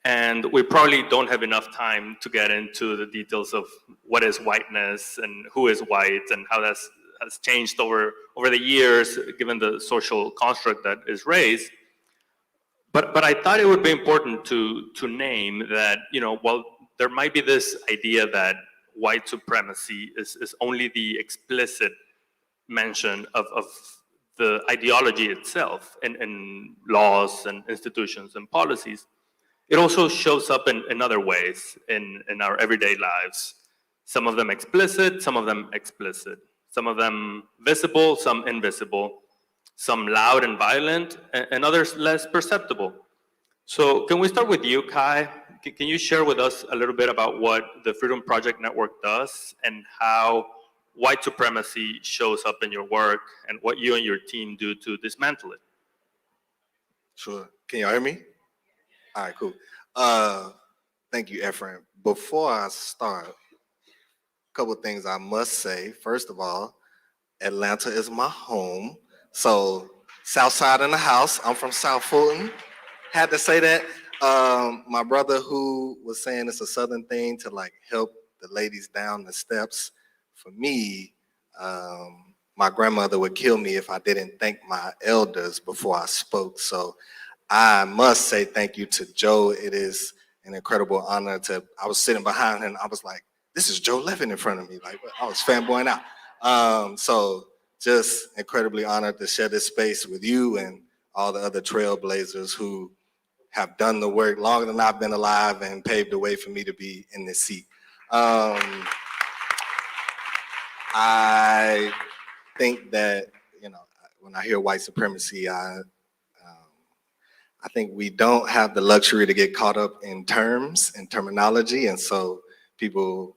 And we probably don't have enough time to get into the details of what is whiteness and who is white and how that has changed over the years, given the social construct that is raised. But I thought it would be important to name that, while there might be this idea that white supremacy is only the explicit mention of the ideology itself in laws and institutions and policies, it also shows up in other ways in our everyday lives. Some of them explicit, some of them visible, some invisible, some loud and violent, and others less perceptible. So can we start with you, Kai? Can you share with us a little bit about what the Freedom Project Network does and how white supremacy shows up in your work and what you and your team do to dismantle it? Sure. Can you hear me? All right, cool. Thank you, Ephraim. Before I start, a couple of things I must say. First of all, Atlanta is my home. So South Side in the house. I'm from South Fulton. Had to say that. My brother who was saying it's a Southern thing to help the ladies down the steps. For me, my grandmother would kill me if I didn't thank my elders before I spoke. So I must say thank you to Joe. It is an incredible honor I was sitting behind him and I was like, this is Joe Levin in front of me. I was fanboying out. So just incredibly honored to share this space with you and all the other trailblazers who have done the work longer than I've been alive and paved the way for me to be in this seat. I think that, when I hear white supremacy, I think we don't have the luxury to get caught up in terms and terminology. And so people,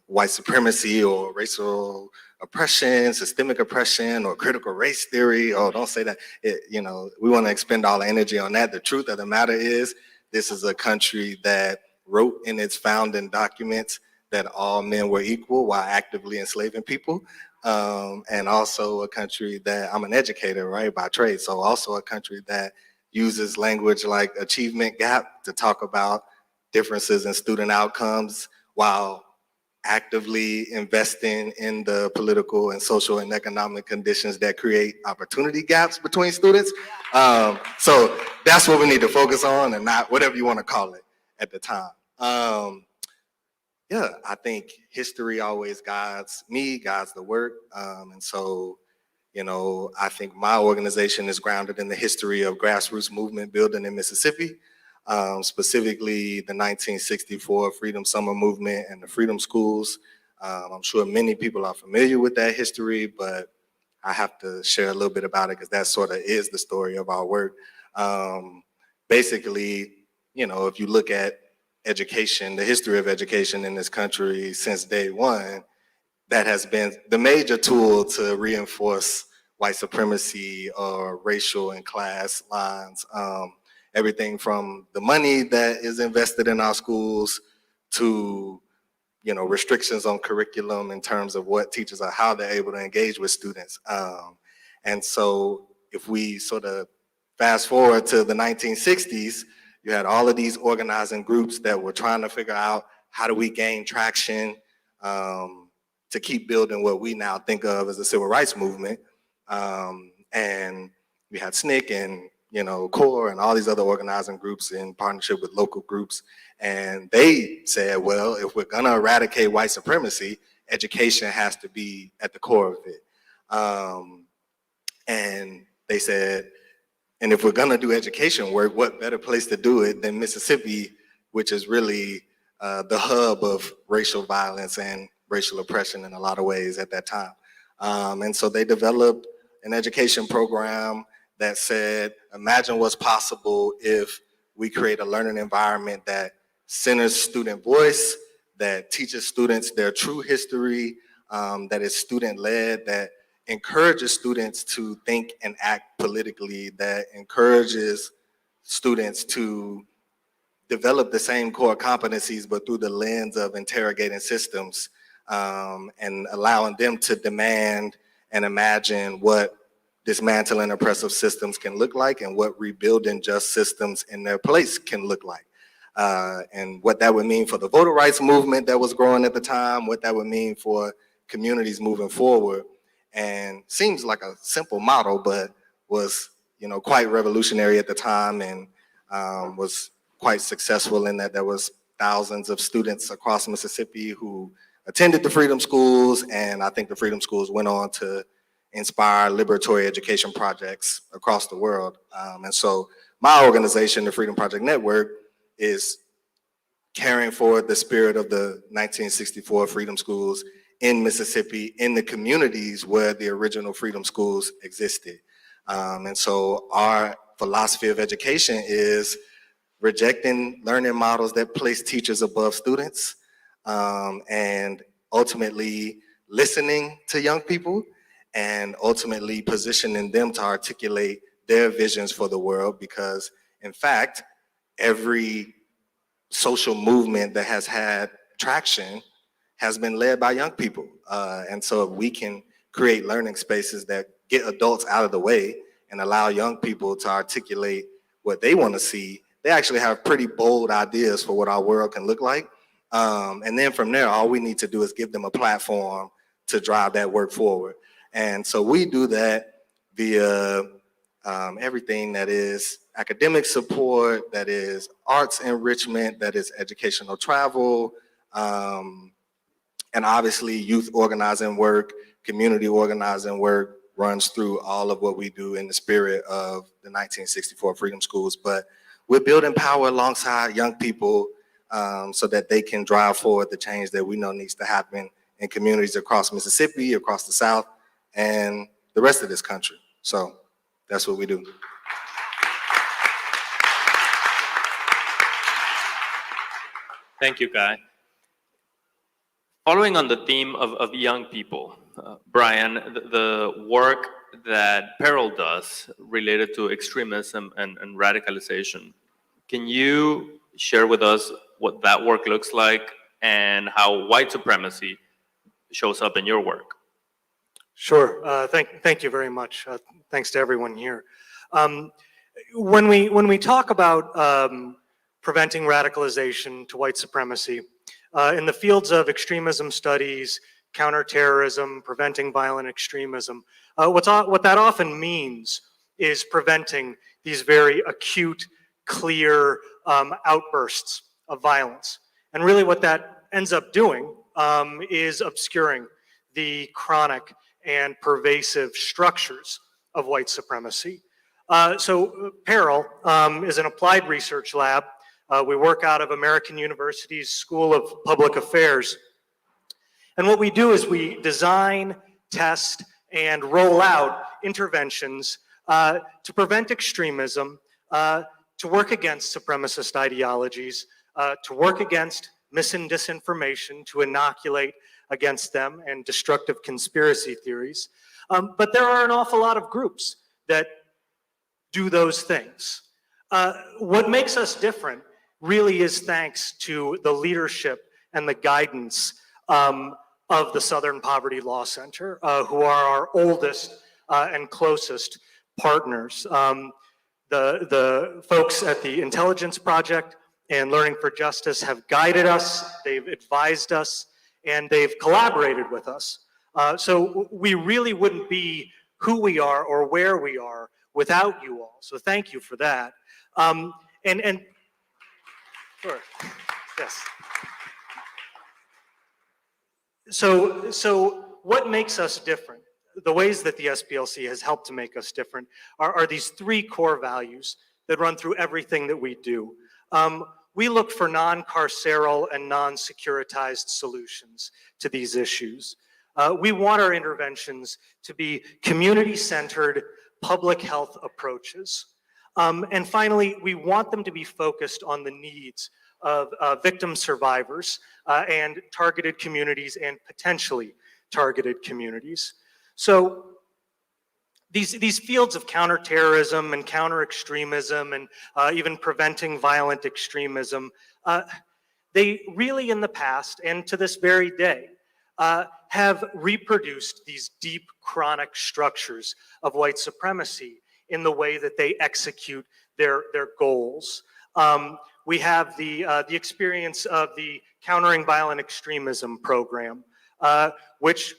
white supremacy or racial oppression, systemic oppression, or critical race theory, oh, don't say that. We want to expend all the energy on that. The truth of the matter is, this is a country that wrote in its founding documents that all men were equal while actively enslaving people. And also a country that, I'm an educator, right, by trade. So also a country that uses language like achievement gap to talk about differences in student outcomes while actively investing in the political and social and economic conditions that create opportunity gaps between students. So that's what we need to focus on, and not whatever you want to call it at the time. Yeah, I think history always guides me, guides the work. And so, I think my organization is grounded in the history of grassroots movement building in Mississippi, specifically the 1964 Freedom Summer Movement and the Freedom Schools. I'm sure many people are familiar with that history, but I have to share a little bit about it because that sort of is the story of our work. Basically, if you look at education, the history of education in this country since day one, that has been the major tool to reinforce white supremacy or racial and class lines. Everything from the money that is invested in our schools to, restrictions on curriculum in terms of what teachers are, how they're able to engage with students. And so if we sort of fast forward to the 1960s, you had all of these organizing groups that were trying to figure out how do we gain traction to keep building what we now think of as the civil rights movement. And we had SNCC and CORE and all these other organizing groups in partnership with local groups. And they said, well, if we're gonna eradicate white supremacy, education has to be at the core of it. And they said, and if we're gonna do education work, what better place to do it than Mississippi, which is really the hub of racial violence and racial oppression in a lot of ways at that time. And so they developed an education program that said, imagine what's possible if we create a learning environment that centers student voice, that teaches students their true history, that is student-led, that encourages students to think and act politically, that encourages students to develop the same core competencies, but through the lens of interrogating systems, and allowing them to demand and imagine what dismantling oppressive systems can look like and what rebuilding just systems in their place can look like. And what that would mean for the voter rights movement that was growing at the time, what that would mean for communities moving forward. And seems like a simple model, but was quite revolutionary at the time, and was quite successful in that there was thousands of students across Mississippi who attended the Freedom Schools, and I think the Freedom Schools went on to inspire liberatory education projects across the world. And so my organization, the Freedom Project Network, is carrying forward the spirit of the 1964 Freedom Schools in Mississippi, in the communities where the original Freedom Schools existed. And so our philosophy of education is rejecting learning models that place teachers above students, and ultimately listening to young people, and ultimately positioning them to articulate their visions for the world, because in fact, every social movement that has had traction has been led by young people. And so if we can create learning spaces that get adults out of the way and allow young people to articulate what they want to see, they actually have pretty bold ideas for what our world can look like. And then from there, all we need to do is give them a platform to drive that work forward. And so we do that via everything that is academic support, that is arts enrichment, that is educational travel, and obviously youth organizing work, community organizing work runs through all of what we do in the spirit of the 1964 Freedom Schools. But we're building power alongside young people so that they can drive forward the change that we know needs to happen in communities across Mississippi, across the South, and the rest of this country. So that's what we do. Thank you, Guy. Following on the theme of young people, Brian, the work that Peril does related to extremism and radicalization, can you share with us what that work looks like and how white supremacy shows up in your work? Sure. Thank you very much. Thanks to everyone here. When we talk about preventing radicalization to white supremacy, in the fields of extremism studies, counterterrorism, preventing violent extremism, what that often means is preventing these very acute, clear outbursts of violence. And really what that ends up doing is obscuring the chronic and pervasive structures of white supremacy. So Peril is an applied research lab. We work out of American University's School of Public Affairs. And what we do is we design, test, and roll out interventions to prevent extremism, to work against supremacist ideologies, to work against mis and disinformation, to inoculate against them, and destructive conspiracy theories. But there are an awful lot of groups that do those things. What makes us different really is thanks to the leadership and the guidance of the Southern Poverty Law Center, who are our oldest and closest partners. The folks at the Intelligence Project and Learning for Justice have guided us, they've advised us, and they've collaborated with us. So we really wouldn't be who we are or where we are without you all. So thank you for that. And sure, yes. So what makes us different? The ways that the SPLC has helped to make us different are these three core values that run through everything that we do. We look for non-carceral and non-securitized solutions to these issues. We want our interventions to be community-centered public health approaches. And finally, we want them to be focused on the needs of victim survivors and targeted communities and potentially targeted communities. So these fields of counterterrorism and counter-extremism and even preventing violent extremism, they really in the past and to this very day have reproduced these deep chronic structures of white supremacy in the way that they execute their goals. We have the experience of the Countering Violent Extremism program, which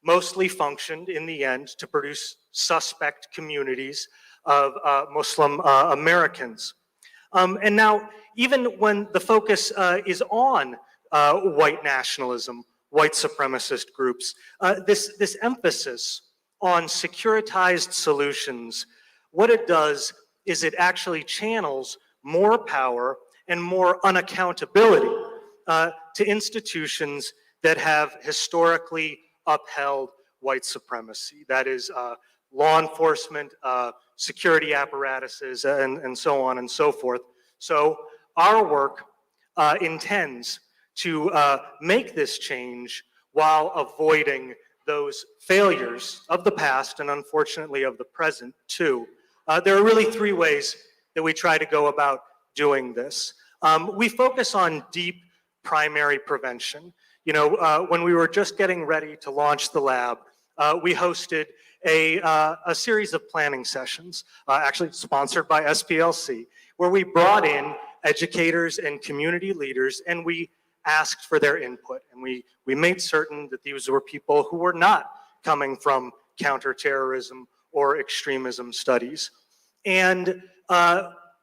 mostly functioned in the end to produce suspect communities of Muslim Americans. And now, even when the focus is on white nationalism, white supremacist groups, this emphasis on securitized solutions, what it does is it actually channels more power and more unaccountability to institutions that have historically upheld white supremacy. That is law enforcement, security apparatuses, and so on and so forth. So our work intends to make this change while avoiding those failures of the past and unfortunately of the present too. There are really three ways that we try to go about doing this. We focus on deep primary prevention. You know, when we were just getting ready to launch the lab, we hosted a series of planning sessions, actually sponsored by SPLC, where we brought in educators and community leaders and we asked for their input. And we made certain that these were people who were not coming from counterterrorism or extremism studies. And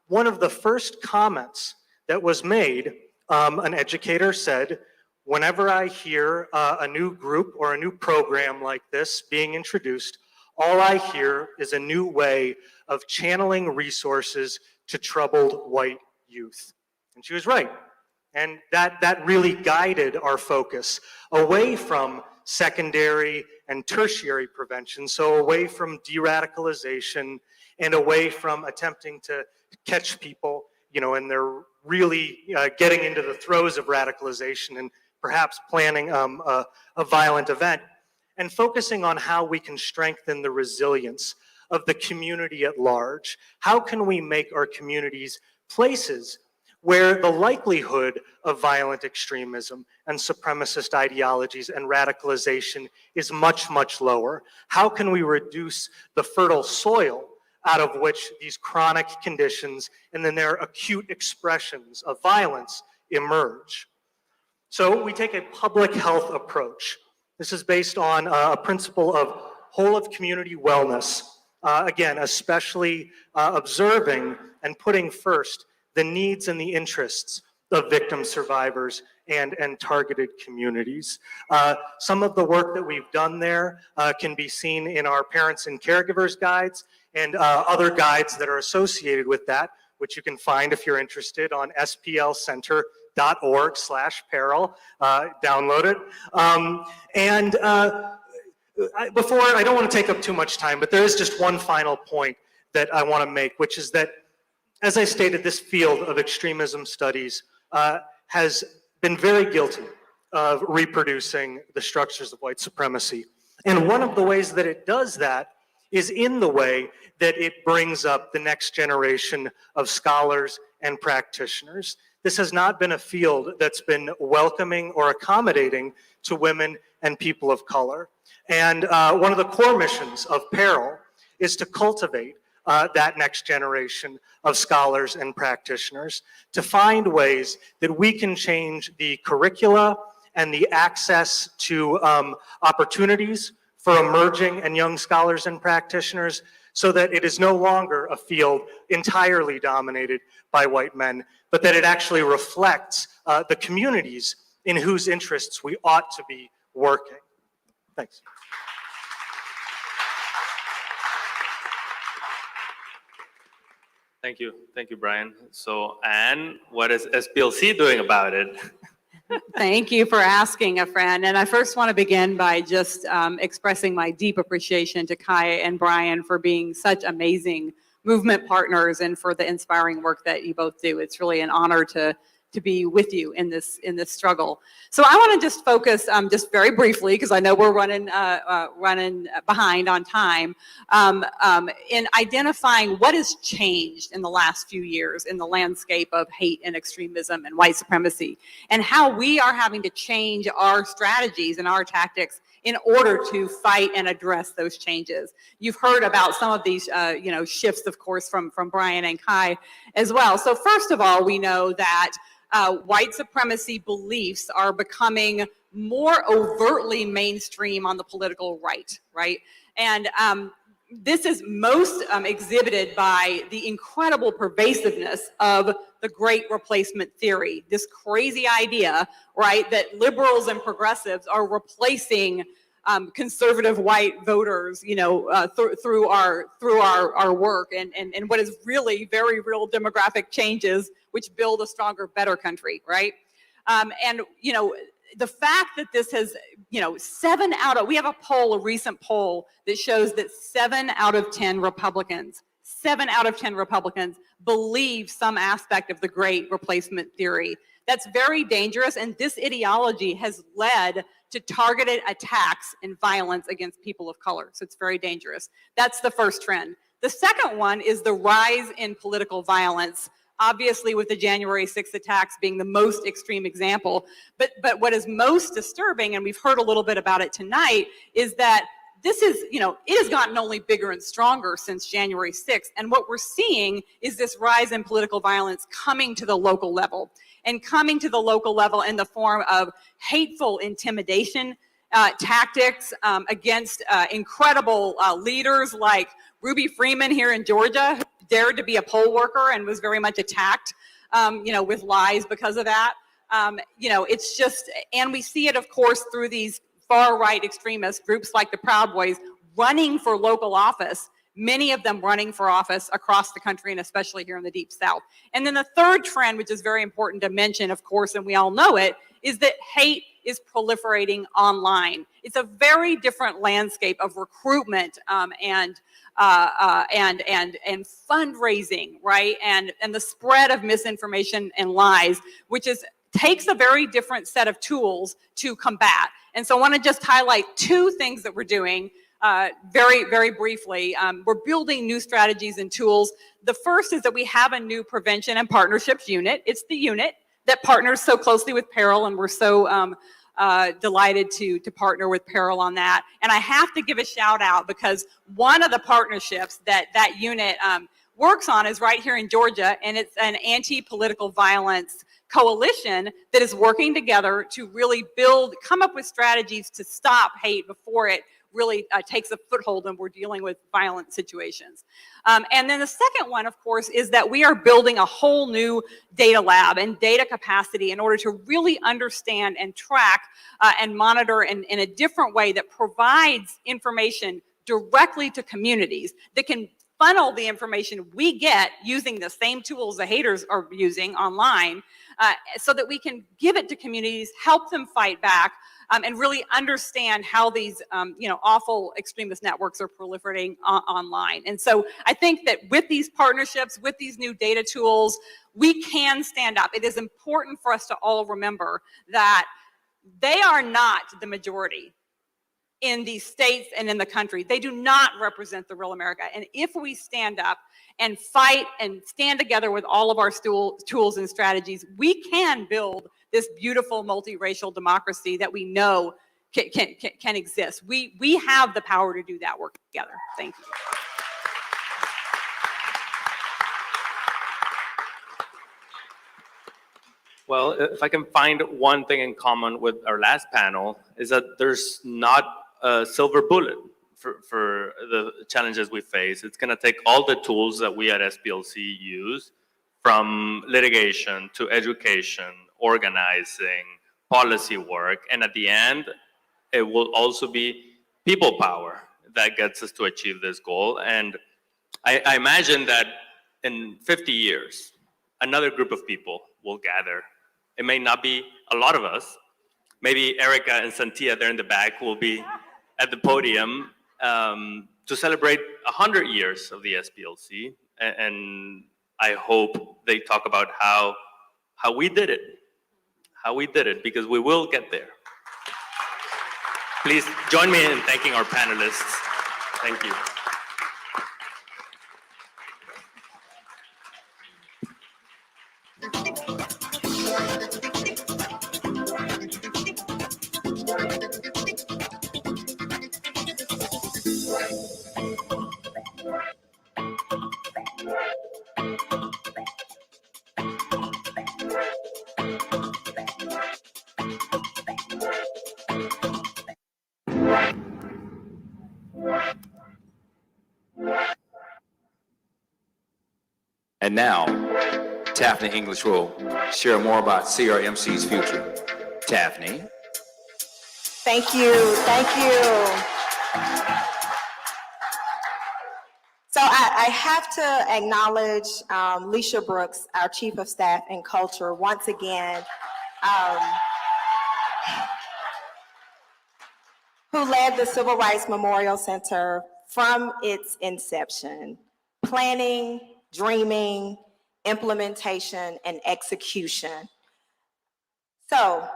one of the first comments that was made, an educator said, whenever I hear a new group or a new program like this being introduced, all I hear is a new way of channeling resources to troubled white youth. And she was right. And that really guided our focus away from secondary and tertiary prevention, so away from de-radicalization and away from attempting to catch people, you know, and they're really getting into the throes of radicalization and perhaps planning a violent event, and focusing on how we can strengthen the resilience of the community at large. How can we make our communities places where the likelihood of violent extremism and supremacist ideologies and radicalization is much, much lower? How can we reduce the fertile soil out of which these chronic conditions and then their acute expressions of violence emerge? So we take a public health approach. This is based on a principle of whole of community wellness. Again, especially observing and putting first the needs and the interests of victim survivors and targeted communities. Some of the work that we've done there can be seen in our parents and caregivers guides and other guides that are associated with that, which you can find if you're interested on splcenter.org/peril. Download it. Before, I don't want to take up too much time, but there is just one final point that I want to make, which is that, as I stated, this field of extremism studies has been very guilty of reproducing the structures of white supremacy. And one of the ways that it does that is in the way that it brings up the next generation of scholars and practitioners. This has not been a field that's been welcoming or accommodating to women and people of color. And one of the core missions of Peril is to cultivate that next generation of scholars and practitioners, to find ways that we can change the curricula and the access to opportunities for emerging and young scholars and practitioners, so that it is no longer a field entirely dominated by white men, but that it actually reflects the communities in whose interests we ought to be working. Thanks. Thank you, Brian. So, Anne, what is SPLC doing about it? Thank you for asking, a friend. And I first want to begin by just expressing my deep appreciation to Kai and Brian for being such amazing movement partners and for the inspiring work that you both do. It's really an honor to be with you in this struggle. So I want to just focus just very briefly, because I know we're running behind on time, in identifying what has changed in the last few years in the landscape of hate and extremism and white supremacy, and how we are having to change our strategies and our tactics in order to fight and address those changes. You've heard about some of these shifts, of course, from Brian and Kai as well. So first of all, we know that white supremacy beliefs are becoming more overtly mainstream on the political right? And this is most exhibited by the incredible pervasiveness of the Great Replacement theory, this crazy idea, right, that liberals and progressives are replacing conservative white voters, through our work, and what is really very real demographic changes which build a stronger, better country, right? The fact that this has, we have a recent poll that shows that 7 out of 10 Republicans believe some aspect of the Great Replacement theory. That's very dangerous, and this ideology has led to targeted attacks and violence against people of color. So it's very dangerous. That's the first trend. The second one is the rise in political violence, obviously with the January 6th attacks being the most extreme example. But what is most disturbing, and we've heard a little bit about it tonight, is that this is, it has gotten only bigger and stronger since January 6th. And what we're seeing is this rise in political violence coming to the local level, and coming to the local level in the form of hateful intimidation tactics against incredible leaders like Ruby Freeman here in Georgia, who dared to be a poll worker and was very much attacked, with lies because of that. It's just, and we see it, of course, through these far-right extremist groups like the Proud Boys running for local office, many of them running for office across the country and especially here in the Deep South. And then the third trend, which is very important to mention, of course, and we all know it, is that hate is proliferating online. It's a very different landscape of recruitment and fundraising, right? And the spread of misinformation and lies, which takes a very different set of tools to combat. And so I want to just highlight 2 things that we're doing very, very briefly. We're building new strategies and tools. The first is that we have a new prevention and partnerships unit. It's the unit that partners so closely with Peril, and we're so delighted to partner with Peril on that. And I have to give a shout out because one of the partnerships that unit works on is right here in Georgia, and it's an anti-political violence coalition that is working together to really come up with strategies to stop hate before it really takes a foothold and we're dealing with violent situations. And then the second one, of course, is that we are building a whole new data lab and data capacity in order to really understand and track and monitor in a different way that provides information directly to communities that can funnel the information we get using the same tools the haters are using online, so that we can give it to communities, help them fight back, and really understand how these awful extremist networks are proliferating online. And so I think that with these partnerships, with these new data tools, we can stand up. It is important for us to all remember that they are not the majority in these states and in the country. They do not represent the real America. And if we stand up and fight and stand together with all of our tools and strategies, we can build this beautiful multiracial democracy that we know can exist. We have the power to do that work together. Thank you. Well, if I can find one thing in common with our last panel, is that there's not a silver bullet for the challenges we face. It's going to take all the tools that we at SPLC use, from litigation to education, organizing, policy work, and at the end, it will also be people power that gets us to achieve this goal. And I imagine that in 50 years, another group of people will gather. It may not be a lot of us. Maybe Erica and Santia there in the back will be at the podium to celebrate 100 years of the SPLC. And I hope they talk about how we did it, because we will get there. Please join me in thanking our panelists. Thank you. And now, Taffany English will share more about CRMC's future. Taffany. Thank you. So I have to acknowledge Leisha Brooks, our Chief of Staff and Culture, once again, who led the Civil Rights Memorial Center from its inception, planning, dreaming, implementation, and execution. So,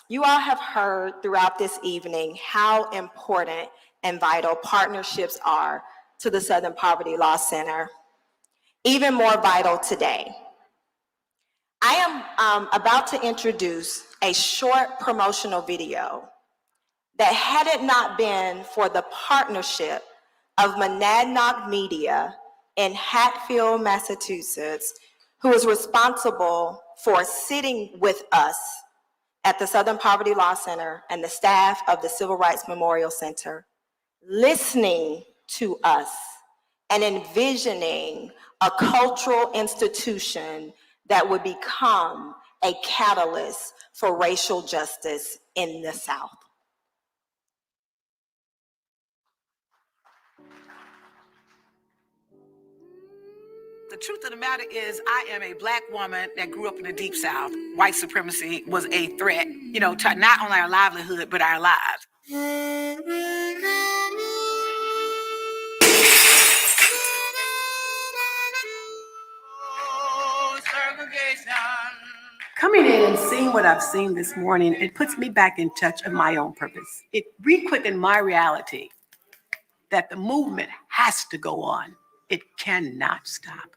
you all have heard throughout this evening how important and vital partnerships are to the Southern Poverty Law Center, even more vital today. I am about to introduce a short promotional video that, had it not been for the partnership of Monadnock Media in Hatfield, Massachusetts, who is responsible for sitting with us at the Southern Poverty Law Center and the staff of the Civil Rights Memorial Center, listening to us and envisioning a cultural institution that would become a catalyst for racial justice in the South. The truth of the matter is, I am a Black woman that grew up in the Deep South. White supremacy was a threat, to not only our livelihood, but our lives. Coming in and seeing what I've seen this morning, it puts me back in touch of my own purpose. It re-quickened my reality that the movement has to go on. It cannot stop.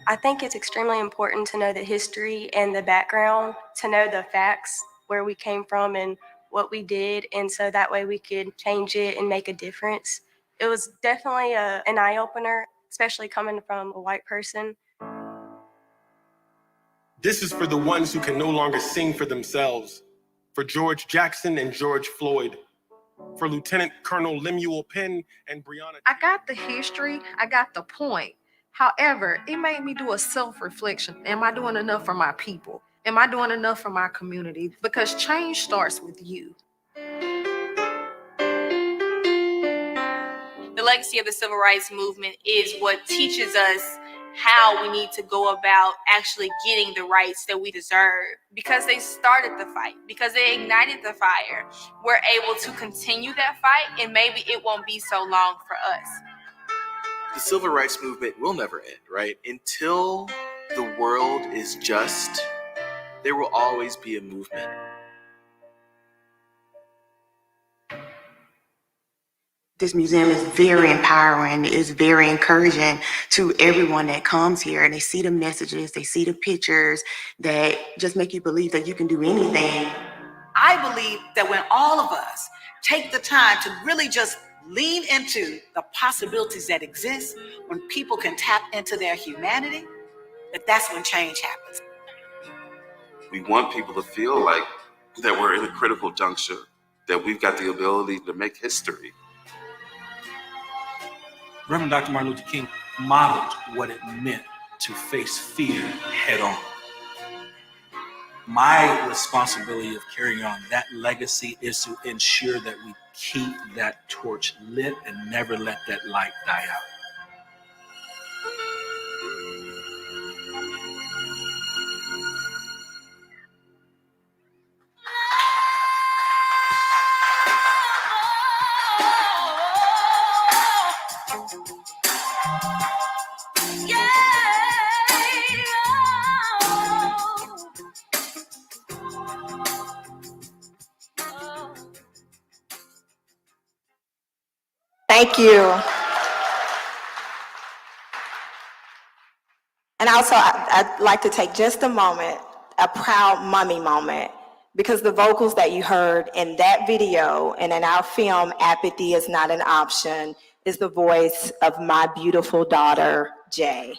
I think it's extremely important to know the history and the background, to know the facts, where we came from and what we did, and so that way we could change it and make a difference. It was definitely an eye-opener, especially coming from a white person. This is for the ones who can no longer sing for themselves, for George Jackson and George Floyd, for Lieutenant Colonel Lemuel Penn and Breonna. I got the history, I got the point. However, it made me do a self-reflection. Am I doing enough for my people? Am I doing enough for my community? Because change starts with you. The legacy of the civil rights movement is what teaches us how we need to go about actually getting the rights that we deserve. Because they started the fight, because they ignited the fire, we're able to continue that fight, and maybe it won't be so long for us. The civil rights movement will never end, right? Until the world is just, there will always be a movement. This museum is very empowering. It's very encouraging to everyone that comes here, and they see the messages, they see the pictures that just make you believe that you can do anything. I believe that when all of us take the time to really just lean into the possibilities that exist, when people can tap into their humanity, that's when change happens. We want people to feel like that we're in a critical juncture, that we've got the ability to make history. Reverend Dr. Martin Luther King modeled what it meant to face fear head on. My responsibility of carrying on that legacy is to ensure that we keep that torch lit and never let that light die out. Thank you. And also, I'd like to take just a moment, a proud mommy moment, because the vocals that you heard in that video and in our film, Apathy is Not an Option, is the voice of my beautiful daughter, Jay.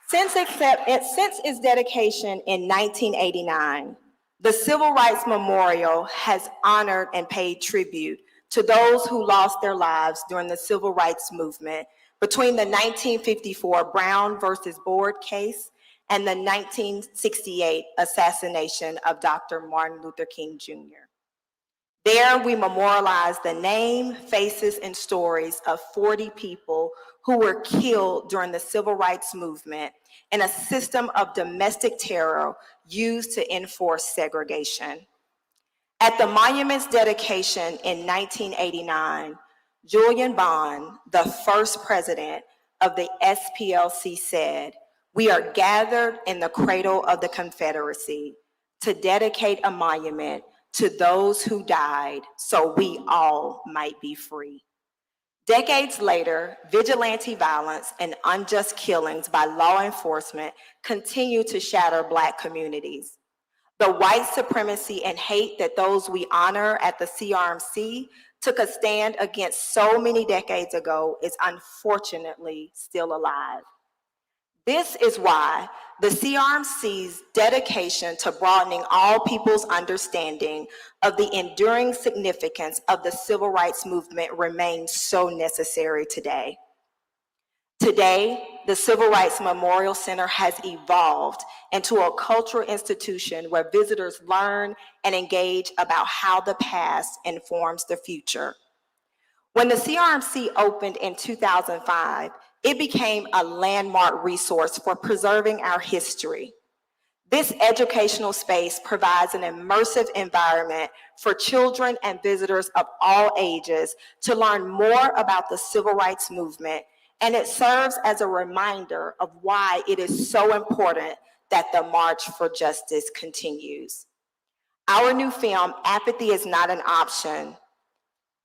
Since its dedication in 1989, the Civil Rights Memorial has honored and paid tribute to those who lost their lives during the Civil Rights Movement between the 1954 Brown versus Board case and the 1968 assassination of Dr. Martin Luther King Jr. There, we memorialize the name, faces, and stories of 40 people who were killed during the Civil Rights Movement in a system of domestic terror used to enforce segregation. At the monument's dedication in 1989, Julian Bond, the first president of the SPLC, said, "We are gathered in the cradle of the Confederacy to dedicate a monument to those who died so we all might be free." Decades later, vigilante violence and unjust killings by law enforcement continue to shatter Black communities. The white supremacy and hate that those we honor at the CRMC took a stand against so many decades ago is unfortunately still alive. This is why the CRMC's dedication to broadening all people's understanding of the enduring significance of the Civil Rights Movement remains so necessary today. Today, the Civil Rights Memorial Center has evolved into a cultural institution where visitors learn and engage about how the past informs the future. When the CRMC opened in 2005, it became a landmark resource for preserving our history. This educational space provides an immersive environment for children and visitors of all ages to learn more about the Civil Rights Movement, and it serves as a reminder of why it is so important that the March for Justice continues. Our new film, Apathy is Not an Option.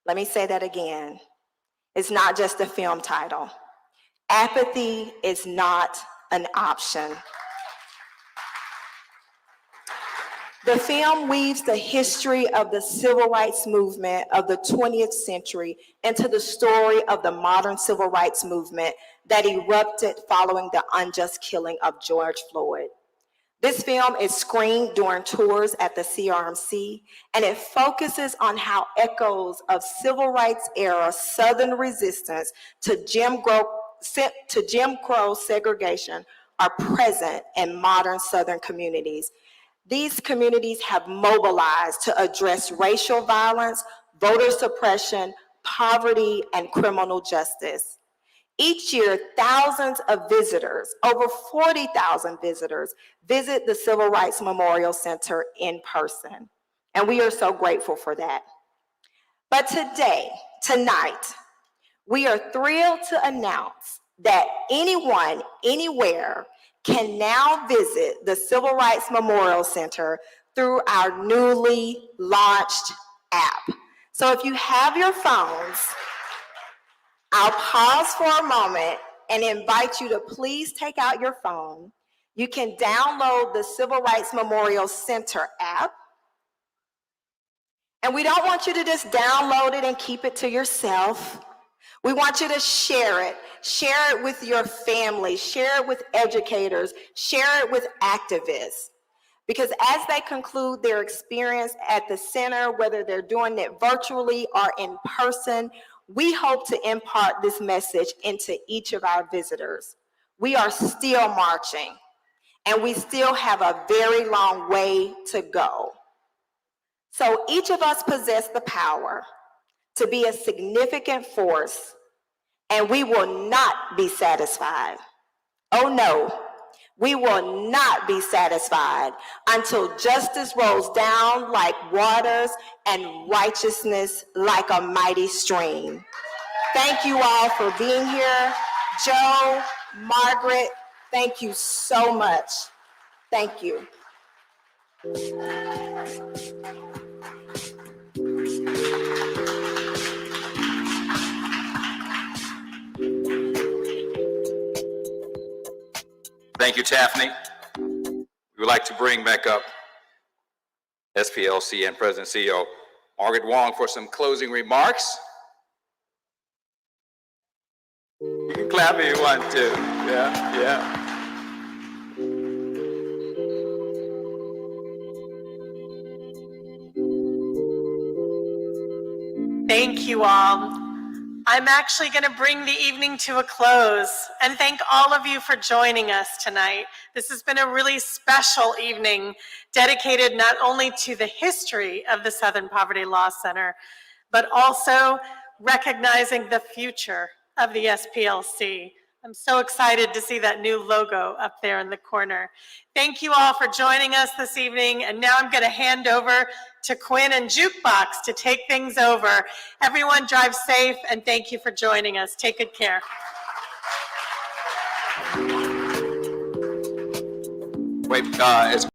Let me say that again. It's not just a film title. Apathy is not an option. The film weaves the history of the civil rights movement of the 20th century into the story of the modern civil rights movement that erupted following the unjust killing of George Floyd. This film is screened during tours at the CRMC, and it focuses on how echoes of civil rights era Southern resistance to Jim Crow segregation are present in modern Southern communities. These communities have mobilized to address racial violence, voter suppression, poverty, and criminal justice. Each year, thousands of visitors, over 40,000 visitors, visit the Civil Rights Memorial Center in person. And we are so grateful for that. But tonight, we are thrilled to announce that anyone, anywhere, can now visit the Civil Rights Memorial Center through our newly launched app. So if you have your phones, I'll pause for a moment and invite you to please take out your phone. You can download the Civil Rights Memorial Center app. And we don't want you to just download it and keep it to yourself. We want you to share it. Share it with your family. Share it with educators. Share it with activists. Because as they conclude their experience at the center, whether they're doing it virtually or in person, we hope to impart this message into each of our visitors. We are still marching, and we still have a very long way to go. So each of us possess the power to be a significant force, and we will not be satisfied. Oh no, we will not be satisfied until justice rolls down like waters and righteousness like a mighty stream. Thank you all for being here. Joe, Margaret, thank you so much. Thank you. Thank you, Taffany. We would like to bring back up SPLC and President CEO Margaret Huang for some closing remarks. You can clap if you want to. Yeah. Thank you all. I'm actually going to bring the evening to a close and thank all of you for joining us tonight. This has been a really special evening dedicated not only to the history of the Southern Poverty Law Center, but also recognizing the future of the SPLC. I'm so excited to see that new logo up there in the corner. Thank you all for joining us this evening, and now I'm going to hand over to Quinn and Jukebox to take things over. Everyone drive safe, and thank you for joining us. Take good care. Wait,